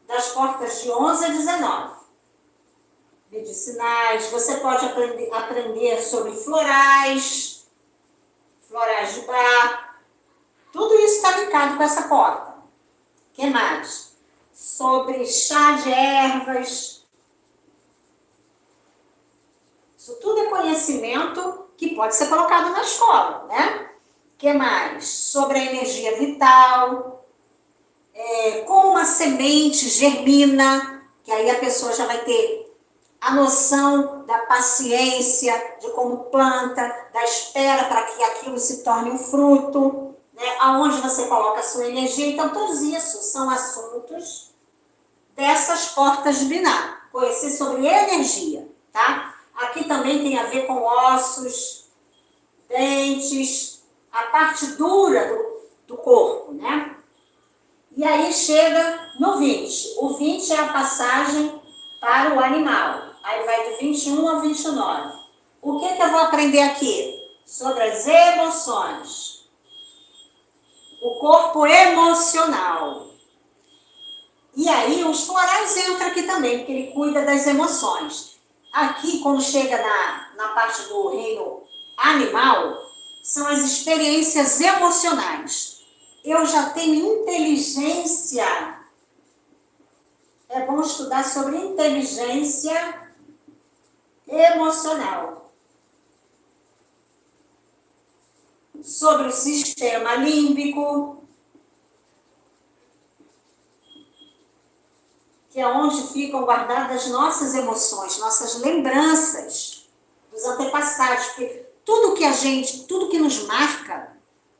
das portas de 11 a 19. Medicinais, você pode aprender sobre florais de bar. Tudo isso está linkado com essa porta. O que mais? Sobre chá de ervas. Isso tudo é conhecimento que pode ser colocado na escola, né? O que mais? Sobre a energia vital. Como uma semente germina, que aí a pessoa já vai ter a noção da paciência, de como planta, da espera para que aquilo se torne um fruto, né? Aonde você coloca a sua energia. Então, todos isso são assuntos dessas portas de Biná. Conhecer sobre energia, tá? Aqui também tem a ver com ossos, dentes, a parte dura do corpo, né? E aí chega no 20. O 20 é a passagem para o animal. Aí vai do 21 ao 29. O que eu vou aprender aqui? Sobre as emoções. O corpo emocional. E aí os florais entram aqui também, porque ele cuida das emoções. Aqui, quando chega na parte do reino animal, são as experiências emocionais. Eu já tenho inteligência. É bom estudar sobre inteligência emocional. Sobre o sistema límbico, que é onde ficam guardadas nossas emoções, nossas lembranças dos antepassados. Porque tudo que nos marca,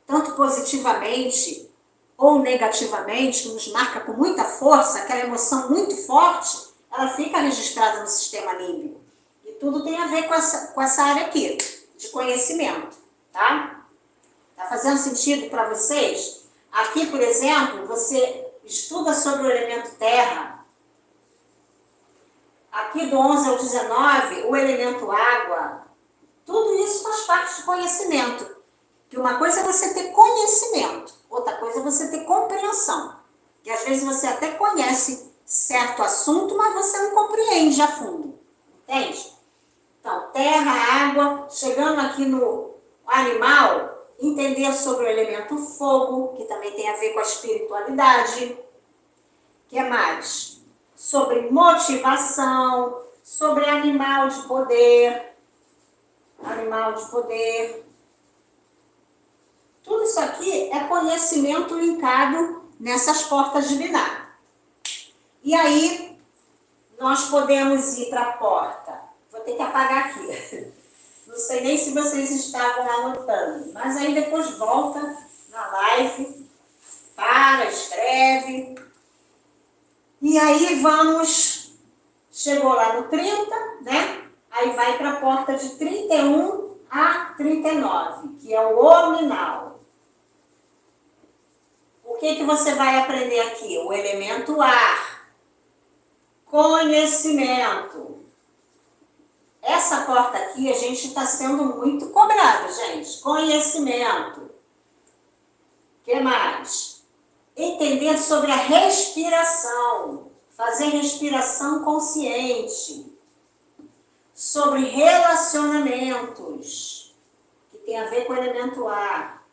tanto positivamente ou negativamente, que nos marca com muita força, aquela emoção muito forte, ela fica registrada no sistema límbico. E tudo tem a ver com essa área aqui, de conhecimento, tá? Tá fazendo sentido para vocês? Aqui, por exemplo, você estuda sobre o elemento terra. Aqui do 11 ao 19, o elemento água. Tudo isso faz parte de conhecimento. Que uma coisa é você ter conhecimento, outra coisa é você ter compreensão. E às vezes você até conhece certo assunto, mas você não compreende a fundo. Entende? Então, terra, água, chegando aqui no animal, entender sobre o elemento fogo, que também tem a ver com a espiritualidade. O que mais? Sobre motivação, sobre animal de poder. Animal de poder. Tudo isso aqui é conhecimento linkado nessas portas de Biná. E aí, nós podemos ir para a porta. Vou ter que apagar aqui. Não sei nem se vocês estavam anotando. Mas aí depois volta na live, escreve. E aí chegou lá no 30, né? Aí vai para a porta de 31 a 39, que é o hominal. O que você vai aprender aqui? O elemento ar. Conhecimento. Essa porta aqui, a gente está sendo muito cobrado, gente. Conhecimento. O que mais? Entender sobre a respiração. Fazer respiração consciente. Sobre relacionamentos, que tem a ver com o elemento ar.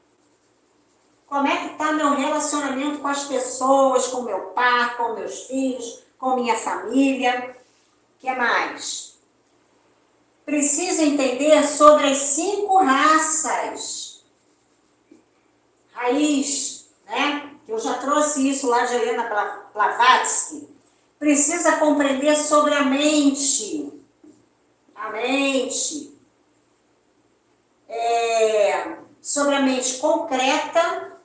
Como é que está meu relacionamento com as pessoas, com meu pai, com meus filhos, com minha família? O que mais? Precisa entender sobre as 5 raças. Raiz, né? Eu já trouxe isso lá de Helena Blavatsky. Precisa compreender sobre a mente. A mente. Sobre a mente concreta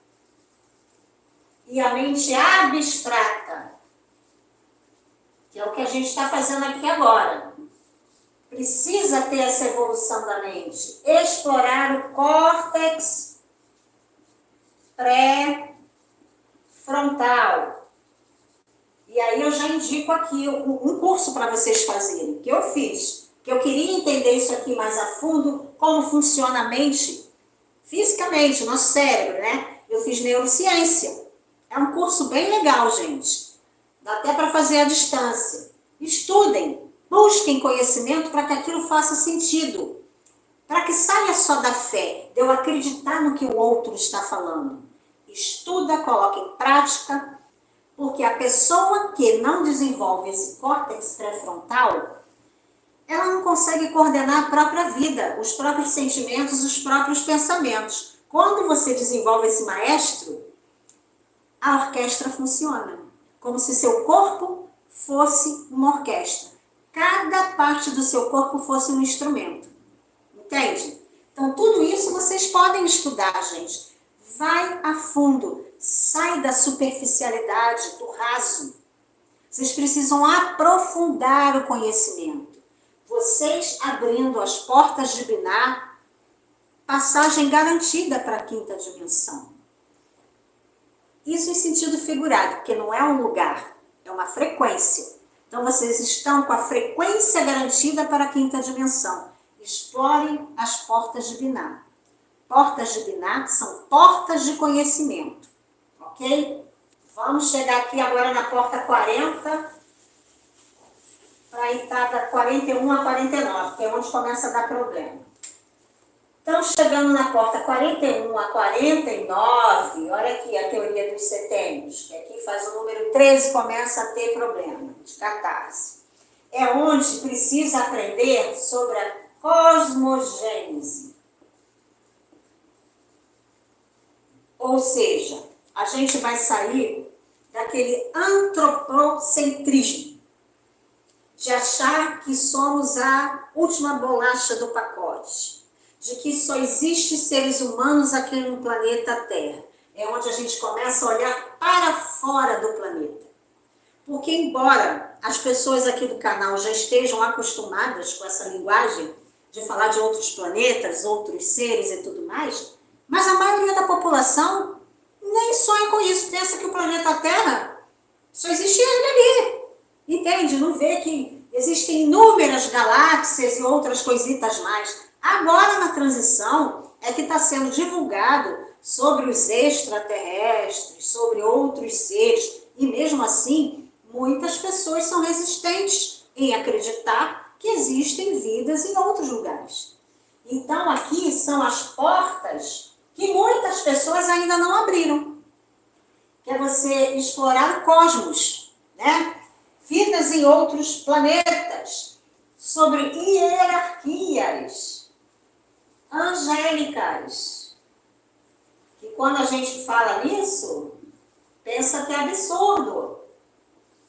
e a mente abstrata. Que é o que a gente está fazendo aqui agora. Precisa ter essa evolução da mente. Explorar o córtex pré-frontal. E aí eu já indico aqui um curso para vocês fazerem, que eu fiz. Que eu queria entender isso aqui mais a fundo, como funciona a mente fisicamente, o nosso cérebro, né? Eu fiz neurociência. É um curso bem legal, gente. Dá até para fazer à distância. Estudem, busquem conhecimento para que aquilo faça sentido. Para que saia só da fé, de eu acreditar no que o outro está falando. Estuda, coloca em prática, porque a pessoa que não desenvolve esse córtex pré-frontal, ela não consegue coordenar a própria vida, os próprios sentimentos, os próprios pensamentos. Quando você desenvolve esse maestro, a orquestra funciona. Como se seu corpo fosse uma orquestra. Cada parte do seu corpo fosse um instrumento. Entende? Então, tudo isso vocês podem estudar, gente. Vai a fundo. Sai da superficialidade, do raso. Vocês precisam aprofundar o conhecimento. Vocês abrindo as portas de Binah, passagem garantida para a quinta dimensão. Isso em sentido figurado, porque não é um lugar, é uma frequência. Então, vocês estão com a frequência garantida para a quinta dimensão. Explorem as portas de Binah. Portas de Binah são portas de conhecimento, ok? Vamos chegar aqui agora na porta 40, para a entrada 41 a 49, que é onde começa a dar problema. Então, chegando na porta 41 a 49, olha aqui a teoria dos setênios, que aqui faz o número 13, começa a ter problema de catarse. É onde precisa aprender sobre a cosmogênese. Ou seja, a gente vai sair daquele antropocentrismo, de achar que somos a última bolacha do pacote, de que só existem seres humanos aqui no planeta Terra. É onde a gente começa a olhar para fora do planeta. Porque embora as pessoas aqui do canal já estejam acostumadas com essa linguagem de falar de outros planetas, outros seres e tudo mais, mas a maioria da população nem sonha com isso. Pensa que o planeta Terra só existe ele ali. Entende? Não vê que existem inúmeras galáxias e outras coisitas mais. Agora, na transição, é que está sendo divulgado sobre os extraterrestres, sobre outros seres. E mesmo assim, muitas pessoas são resistentes em acreditar que existem vidas em outros lugares. Então, aqui são as portas que muitas pessoas ainda não abriram. Que é você explorar o cosmos, né? Vidas em outros planetas, sobre hierarquias angélicas. Que quando a gente fala nisso, pensa que é absurdo.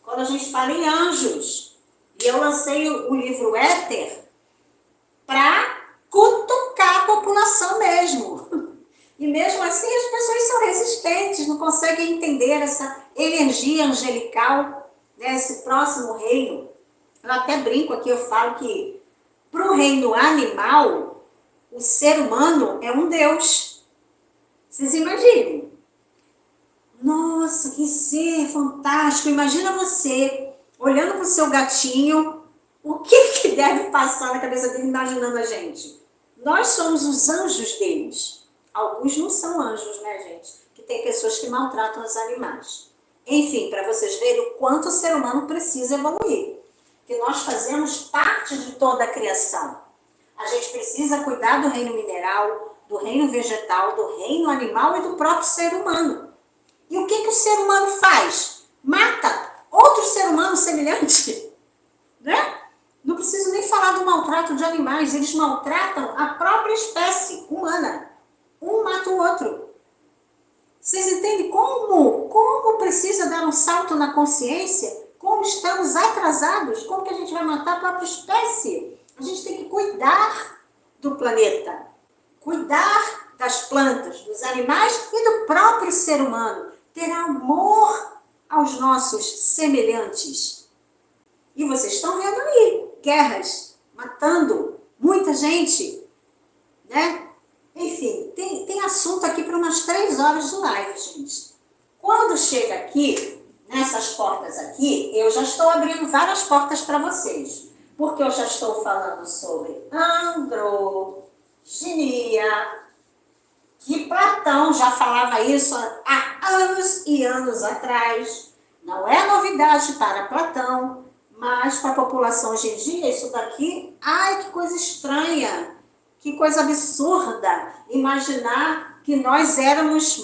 Quando a gente fala em anjos, e eu lancei o livro Éter para cutucar a população mesmo. E mesmo assim as pessoas são resistentes, não conseguem entender essa energia angelical, né, esse próximo reino. Eu até brinco aqui, eu falo que para o reino animal, o ser humano é um deus. Vocês imaginem? Nossa, que ser fantástico! Imagina você olhando para o seu gatinho, o que deve passar na cabeça dele imaginando a gente? Nós somos os anjos deles. Alguns não são anjos, né, gente? Que tem pessoas que maltratam os animais. Enfim, para vocês verem o quanto o ser humano precisa evoluir. Que nós fazemos parte de toda a criação. A gente precisa cuidar do reino mineral, do reino vegetal, do reino animal e do próprio ser humano. E o que o ser humano faz? Mata outro ser humano semelhante, né? Não preciso nem falar do maltrato de animais, eles maltratam a própria espécie humana. Um mata o outro. Vocês entendem como precisa dar um salto na consciência? Como estamos atrasados? Como que a gente vai matar a própria espécie? A gente tem que cuidar do planeta, cuidar das plantas, dos animais e do próprio ser humano. Ter amor aos nossos semelhantes. E vocês estão vendo aí, guerras, matando muita gente, né? Enfim, tem assunto aqui para umas 3 horas de live, gente. Quando chega aqui, nessas portas aqui, eu já estou abrindo várias portas para vocês. Porque eu já estou falando sobre androginia, que Platão já falava isso há anos e anos atrás. Não é novidade para Platão, mas para a população hoje em dia, isso daqui, ai, que coisa estranha, que coisa absurda, imaginar que nós éramos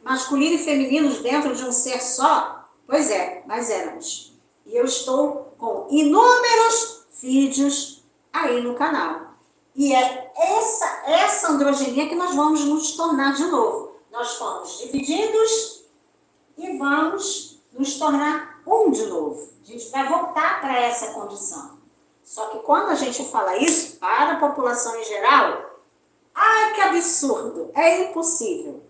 masculino e femininos dentro de um ser só. Pois é, mas éramos. E eu estou com inúmeros vídeos aí no canal. E é essa androgenia que nós vamos nos tornar de novo. Nós fomos divididos e vamos nos tornar um de novo. A gente vai voltar para essa condição. Só que quando a gente fala isso para a população em geral, ai, que absurdo, é impossível.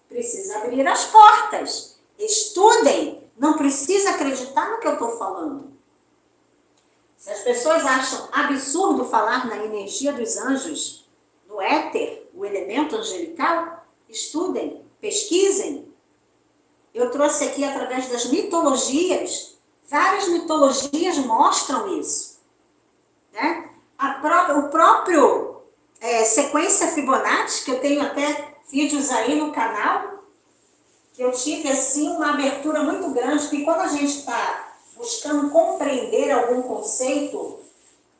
Precisa abrir as portas. Estudem. Não precisa acreditar no que eu estou falando. Se as pessoas acham absurdo falar na energia dos anjos, no éter, o elemento angelical, estudem, pesquisem. Eu trouxe aqui através das mitologias, várias mitologias mostram isso. Né? O próprio sequência Fibonacci, que eu tenho até vídeos aí no canal, que eu tive assim uma abertura muito grande, que quando a gente está buscando compreender algum conceito,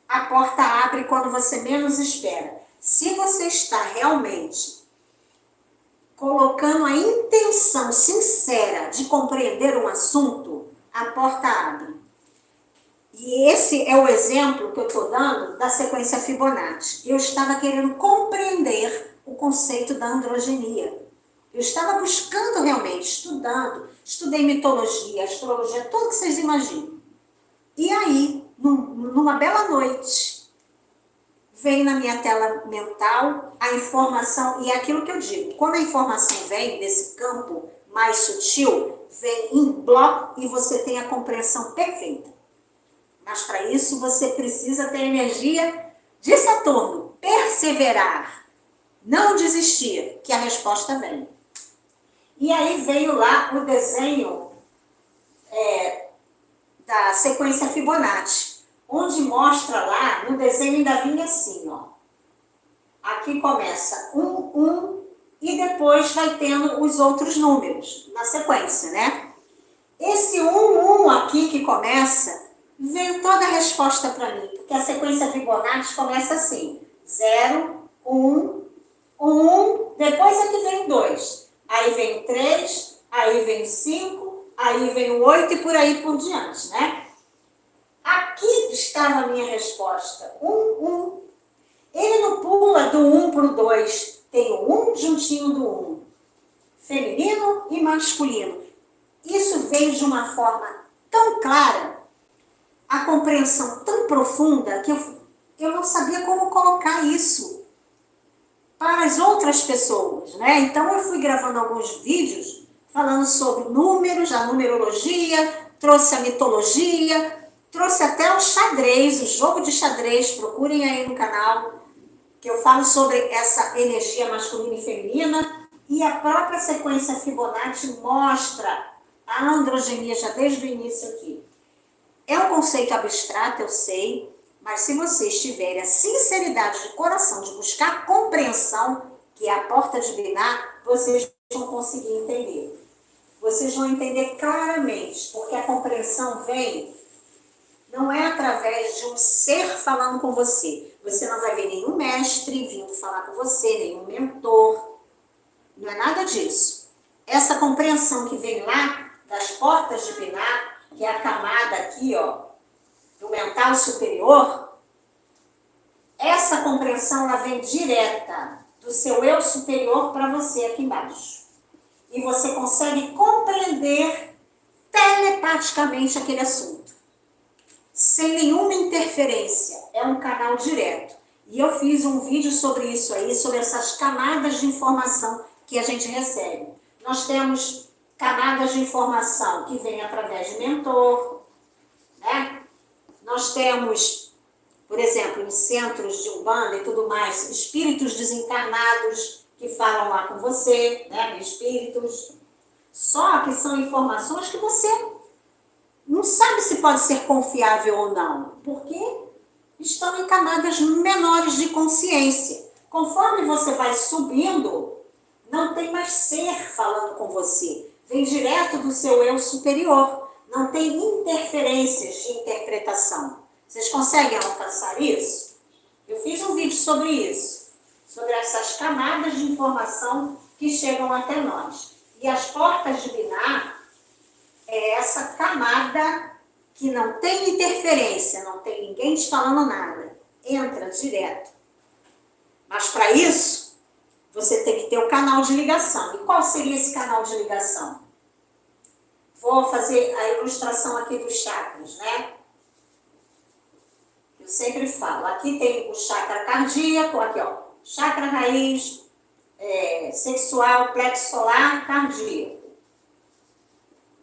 a porta abre quando você menos espera. Se você está realmente colocando a intenção sincera de compreender um assunto, a porta abre. E esse é o exemplo que eu estou dando da sequência Fibonacci. Eu estava querendo compreender o conceito da androgenia. Eu estava buscando realmente, estudando, estudei mitologia, astrologia, tudo que vocês imaginam. E aí, numa bela noite, vem na minha tela mental a informação, e é aquilo que eu digo, quando a informação vem desse campo mais sutil, vem em bloco e você tem a compreensão perfeita. Mas para isso você precisa ter energia de Saturno, perseverar, não desistir, que a resposta vem. E aí veio lá o desenho da sequência Fibonacci, onde mostra lá, no desenho ainda vinha assim, ó. Aqui começa 1, 1, e depois vai tendo os outros números na sequência, né? Esse 1, 1 aqui que começa, veio toda a resposta para mim, porque a sequência Fibonacci começa assim, 0, 1, 1, depois aqui vem 2, aí vem 3, aí vem 5, aí vem o 8 e por aí por diante, né? Aqui estava a minha resposta, 1, 1. Ele não pula do 1 para o 2, tem o 1 juntinho do 1, feminino e masculino. Isso veio de uma forma tão clara, a compreensão tão profunda, que eu não sabia como colocar isso para as outras pessoas, né? Então eu fui gravando alguns vídeos falando sobre números, a numerologia, trouxe a mitologia, trouxe até o xadrez, o jogo de xadrez, procurem aí no canal, que eu falo sobre essa energia masculina e feminina, e a própria sequência Fibonacci mostra a androgenia já desde o início aqui. É um conceito abstrato, eu sei, mas se vocês tiverem a sinceridade de coração de buscar a compreensão, que é a porta de Binah, vocês vão conseguir entender. Vocês vão entender claramente, porque a compreensão vem, não é através de um ser falando com você. Você não vai ver nenhum mestre vindo falar com você, nenhum mentor. Não é nada disso. Essa compreensão que vem lá das portas de Binah, que é a camada aqui, ó, do mental superior, essa compreensão ela vem direta do seu eu superior para você aqui embaixo. E você consegue compreender telepaticamente aquele assunto, sem nenhuma interferência. É um canal direto. E eu fiz um vídeo sobre isso aí, sobre essas camadas de informação que a gente recebe. Nós temos camadas de informação que vêm através de mentor, né? Nós temos, por exemplo, em centros de Umbanda e tudo mais, espíritos desencarnados que falam lá com você, né? Espíritos. Só que são informações que você não sabe se pode ser confiável ou não, porque estão em camadas menores de consciência. Conforme você vai subindo Não tem mais ser falando com você. Vem direto do seu eu superior. Não tem interferências de interpretação. Vocês conseguem alcançar isso? Eu fiz um vídeo sobre isso. Sobre essas camadas de informação que chegam até nós. E as portas de Binah é essa camada que não tem interferência, não tem ninguém te falando nada. Entra direto. Mas para isso, você tem que ter o canal de ligação. E qual seria esse canal de ligação? Vou fazer a ilustração aqui dos chakras, né? Eu sempre falo. Aqui tem o chakra cardíaco, aqui ó. Chakra raiz, sexual, plexo solar, cardíaco.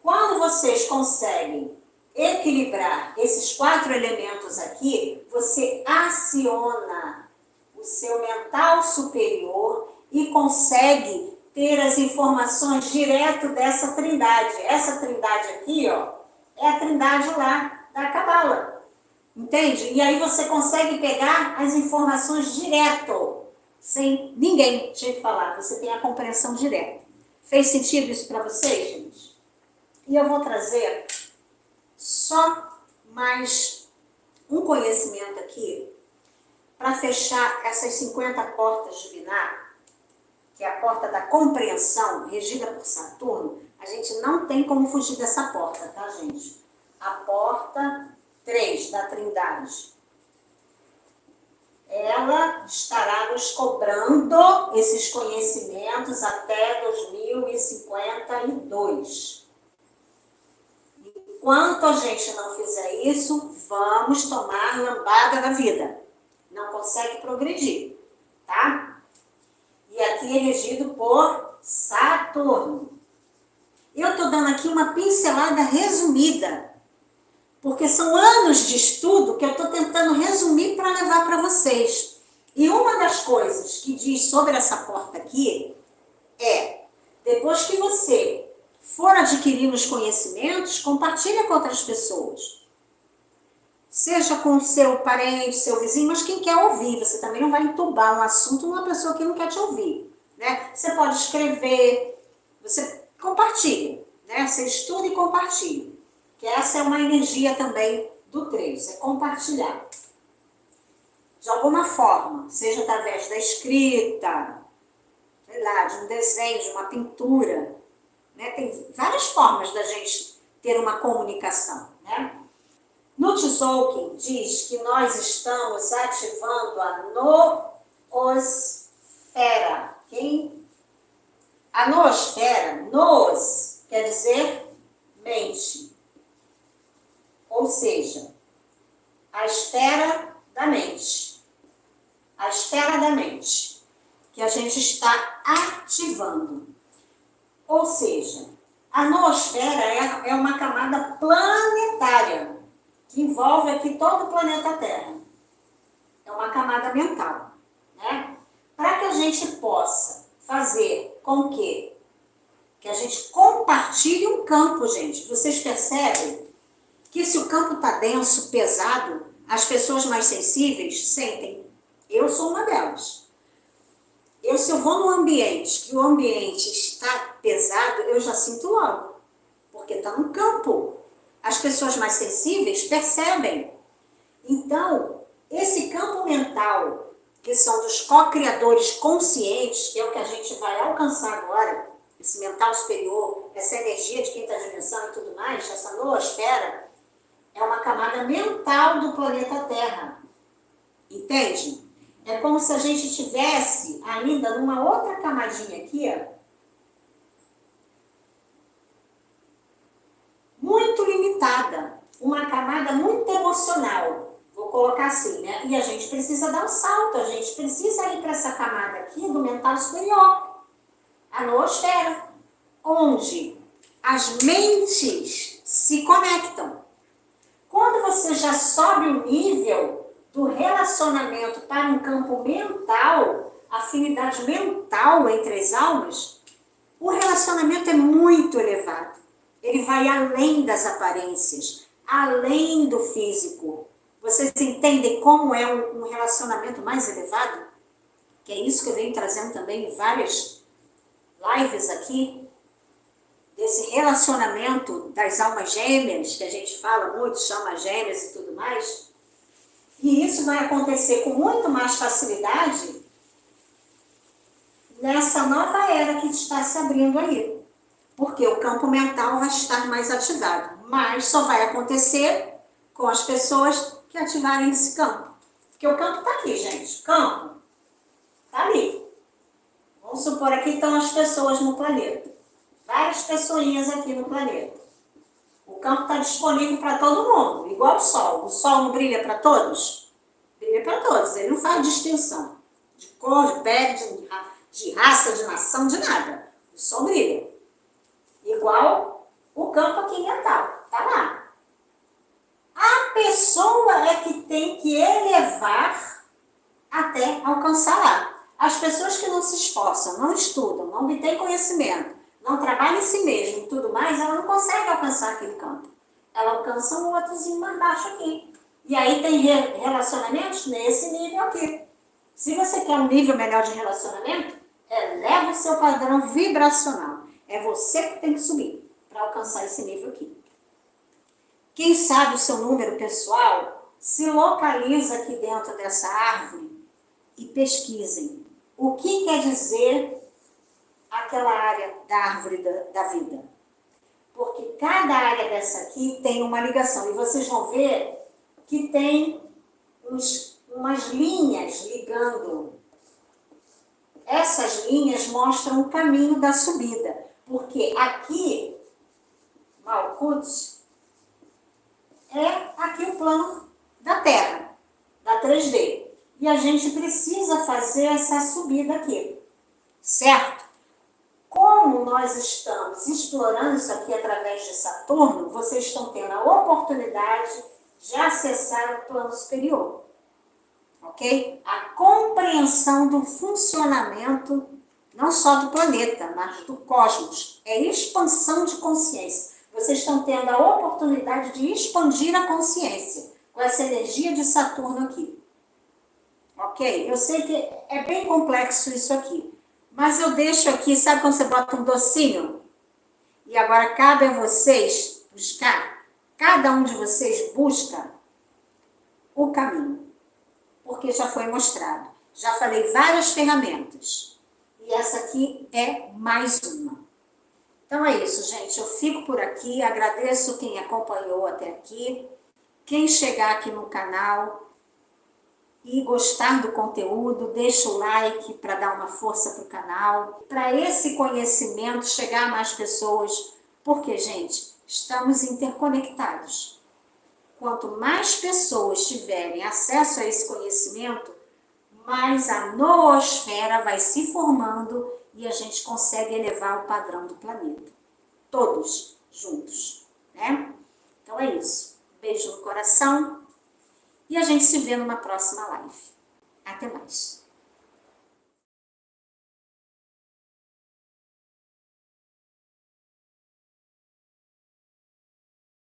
Quando vocês conseguem equilibrar esses 4 elementos aqui, você aciona o seu mental superior e consegue ter as informações direto dessa trindade. Essa trindade aqui, ó, é a trindade lá da Cabala. Entende? E aí você consegue pegar as informações direto, sem ninguém te falar. Você tem a compreensão direta. Fez sentido isso para vocês, gente? E eu vou trazer só mais um conhecimento aqui para fechar essas 50 portas de Binah, que é a porta da compreensão, regida por Saturno. A gente não tem como fugir dessa porta, tá, gente? A porta 3 da Trindade. Ela estará nos cobrando esses conhecimentos até 2052. Enquanto a gente não fizer isso, vamos tomar lambada na vida. Não consegue progredir, tá? E aqui é regido por Saturno. Eu estou dando aqui uma pincelada resumida, porque são anos de estudo que eu estou tentando resumir para levar para vocês. E uma das coisas que diz sobre essa porta aqui é, depois que você for adquirindo os conhecimentos, compartilha com outras pessoas. Seja com seu parente, seu vizinho, mas quem quer ouvir. Você também não vai entubar um assunto numa pessoa que não quer te ouvir, né? Você pode escrever, você compartilha, né? Você estuda e compartilha. Que essa é uma energia também do 3, é compartilhar. De alguma forma, seja através da escrita, sei lá, de um desenho, de uma pintura, né? Tem várias formas da gente ter uma comunicação, né? No Tzolk'in diz que nós estamos ativando a noosfera. A noosfera, nos, quer dizer mente. Ou seja, a esfera da mente. A esfera da mente que a gente está ativando. Ou seja, a noosfera é uma camada planetária que envolve aqui todo o planeta Terra. É uma camada mental, né? Para que a gente possa fazer com que a gente compartilhe um campo, gente. Vocês percebem que se o campo está denso, pesado, as pessoas mais sensíveis sentem. Eu sou uma delas. Se eu vou num ambiente que o ambiente está pesado, eu já sinto logo, porque está no campo. As pessoas mais sensíveis percebem. Então, esse campo mental, que são dos co-criadores conscientes, que é o que a gente vai alcançar agora, esse mental superior, essa energia de quinta dimensão e tudo mais, essa noosfera, é uma camada mental do planeta Terra. Entende? É como se a gente estivesse ainda numa outra camadinha aqui, ó, muito limitada, uma camada muito emocional, vou colocar assim, né? E a gente precisa dar um salto, a gente precisa ir para essa camada aqui do mental superior, a noosfera, onde as mentes se conectam. Quando você já sobe o nível do relacionamento para um campo mental, afinidade mental entre as almas, o relacionamento é muito elevado. Ele vai além das aparências, além do físico. Vocês entendem como é um relacionamento mais elevado? Que é isso que eu venho trazendo também em várias lives aqui, desse relacionamento das almas gêmeas, que a gente fala muito, chama gêmeas e tudo mais, e isso vai acontecer com muito mais facilidade nessa nova era que está se abrindo aí. Porque o campo mental vai estar mais ativado, mas só vai acontecer com as pessoas que ativarem esse campo. Porque o campo está aqui, gente. O campo está ali. Vamos supor, aqui estão as pessoas no planeta. Várias pessoinhas aqui no planeta. O campo está disponível para todo mundo, igual o Sol. O Sol não brilha para todos? Brilha para todos. Ele não faz distinção de cor, de pele, de raça, de nação, de nada. O Sol brilha. Igual o campo aqui mental. Está lá. A pessoa é que tem que elevar até alcançar lá. As pessoas que não se esforçam, não estudam, não obtêm conhecimento, não trabalham em si mesmo e tudo mais, ela não consegue alcançar aquele campo. Ela alcança um outrozinho mais baixo aqui. E aí tem relacionamentos nesse nível aqui. Se você quer um nível melhor de relacionamento, eleva o seu padrão vibracional. É você que tem que subir para alcançar esse nível aqui. Quem sabe o seu número pessoal, se localiza aqui dentro dessa árvore e pesquisem o que quer dizer aquela área da árvore da vida. Porque cada área dessa aqui tem uma ligação. E vocês vão ver que tem umas linhas ligando. Essas linhas mostram o caminho da subida. Porque aqui, Malkuth, é aqui o plano da Terra, da 3D. E a gente precisa fazer essa subida aqui, certo? Como nós estamos explorando isso aqui através de Saturno, vocês estão tendo a oportunidade de acessar o plano superior, ok? A compreensão do funcionamento, não só do planeta, mas do cosmos. É expansão de consciência. Vocês estão tendo a oportunidade de expandir a consciência com essa energia de Saturno aqui. Ok? Eu sei que é bem complexo isso aqui, mas eu deixo aqui, sabe quando você bota um docinho? E agora cabe a vocês buscar, cada um de vocês busca o caminho, porque já foi mostrado. Já falei várias ferramentas, e essa aqui é mais uma. Então é isso, gente. Eu fico por aqui, agradeço quem acompanhou até aqui. Quem chegar aqui no canal e gostar do conteúdo, deixa o like para dar uma força para o canal, para esse conhecimento chegar a mais pessoas, porque, gente, estamos interconectados. Quanto mais pessoas tiverem acesso a esse conhecimento, mais a noosfera vai se formando e a gente consegue elevar o padrão do planeta. Todos juntos, né? Então é isso. Beijo no coração e a gente se vê numa próxima live. Até mais.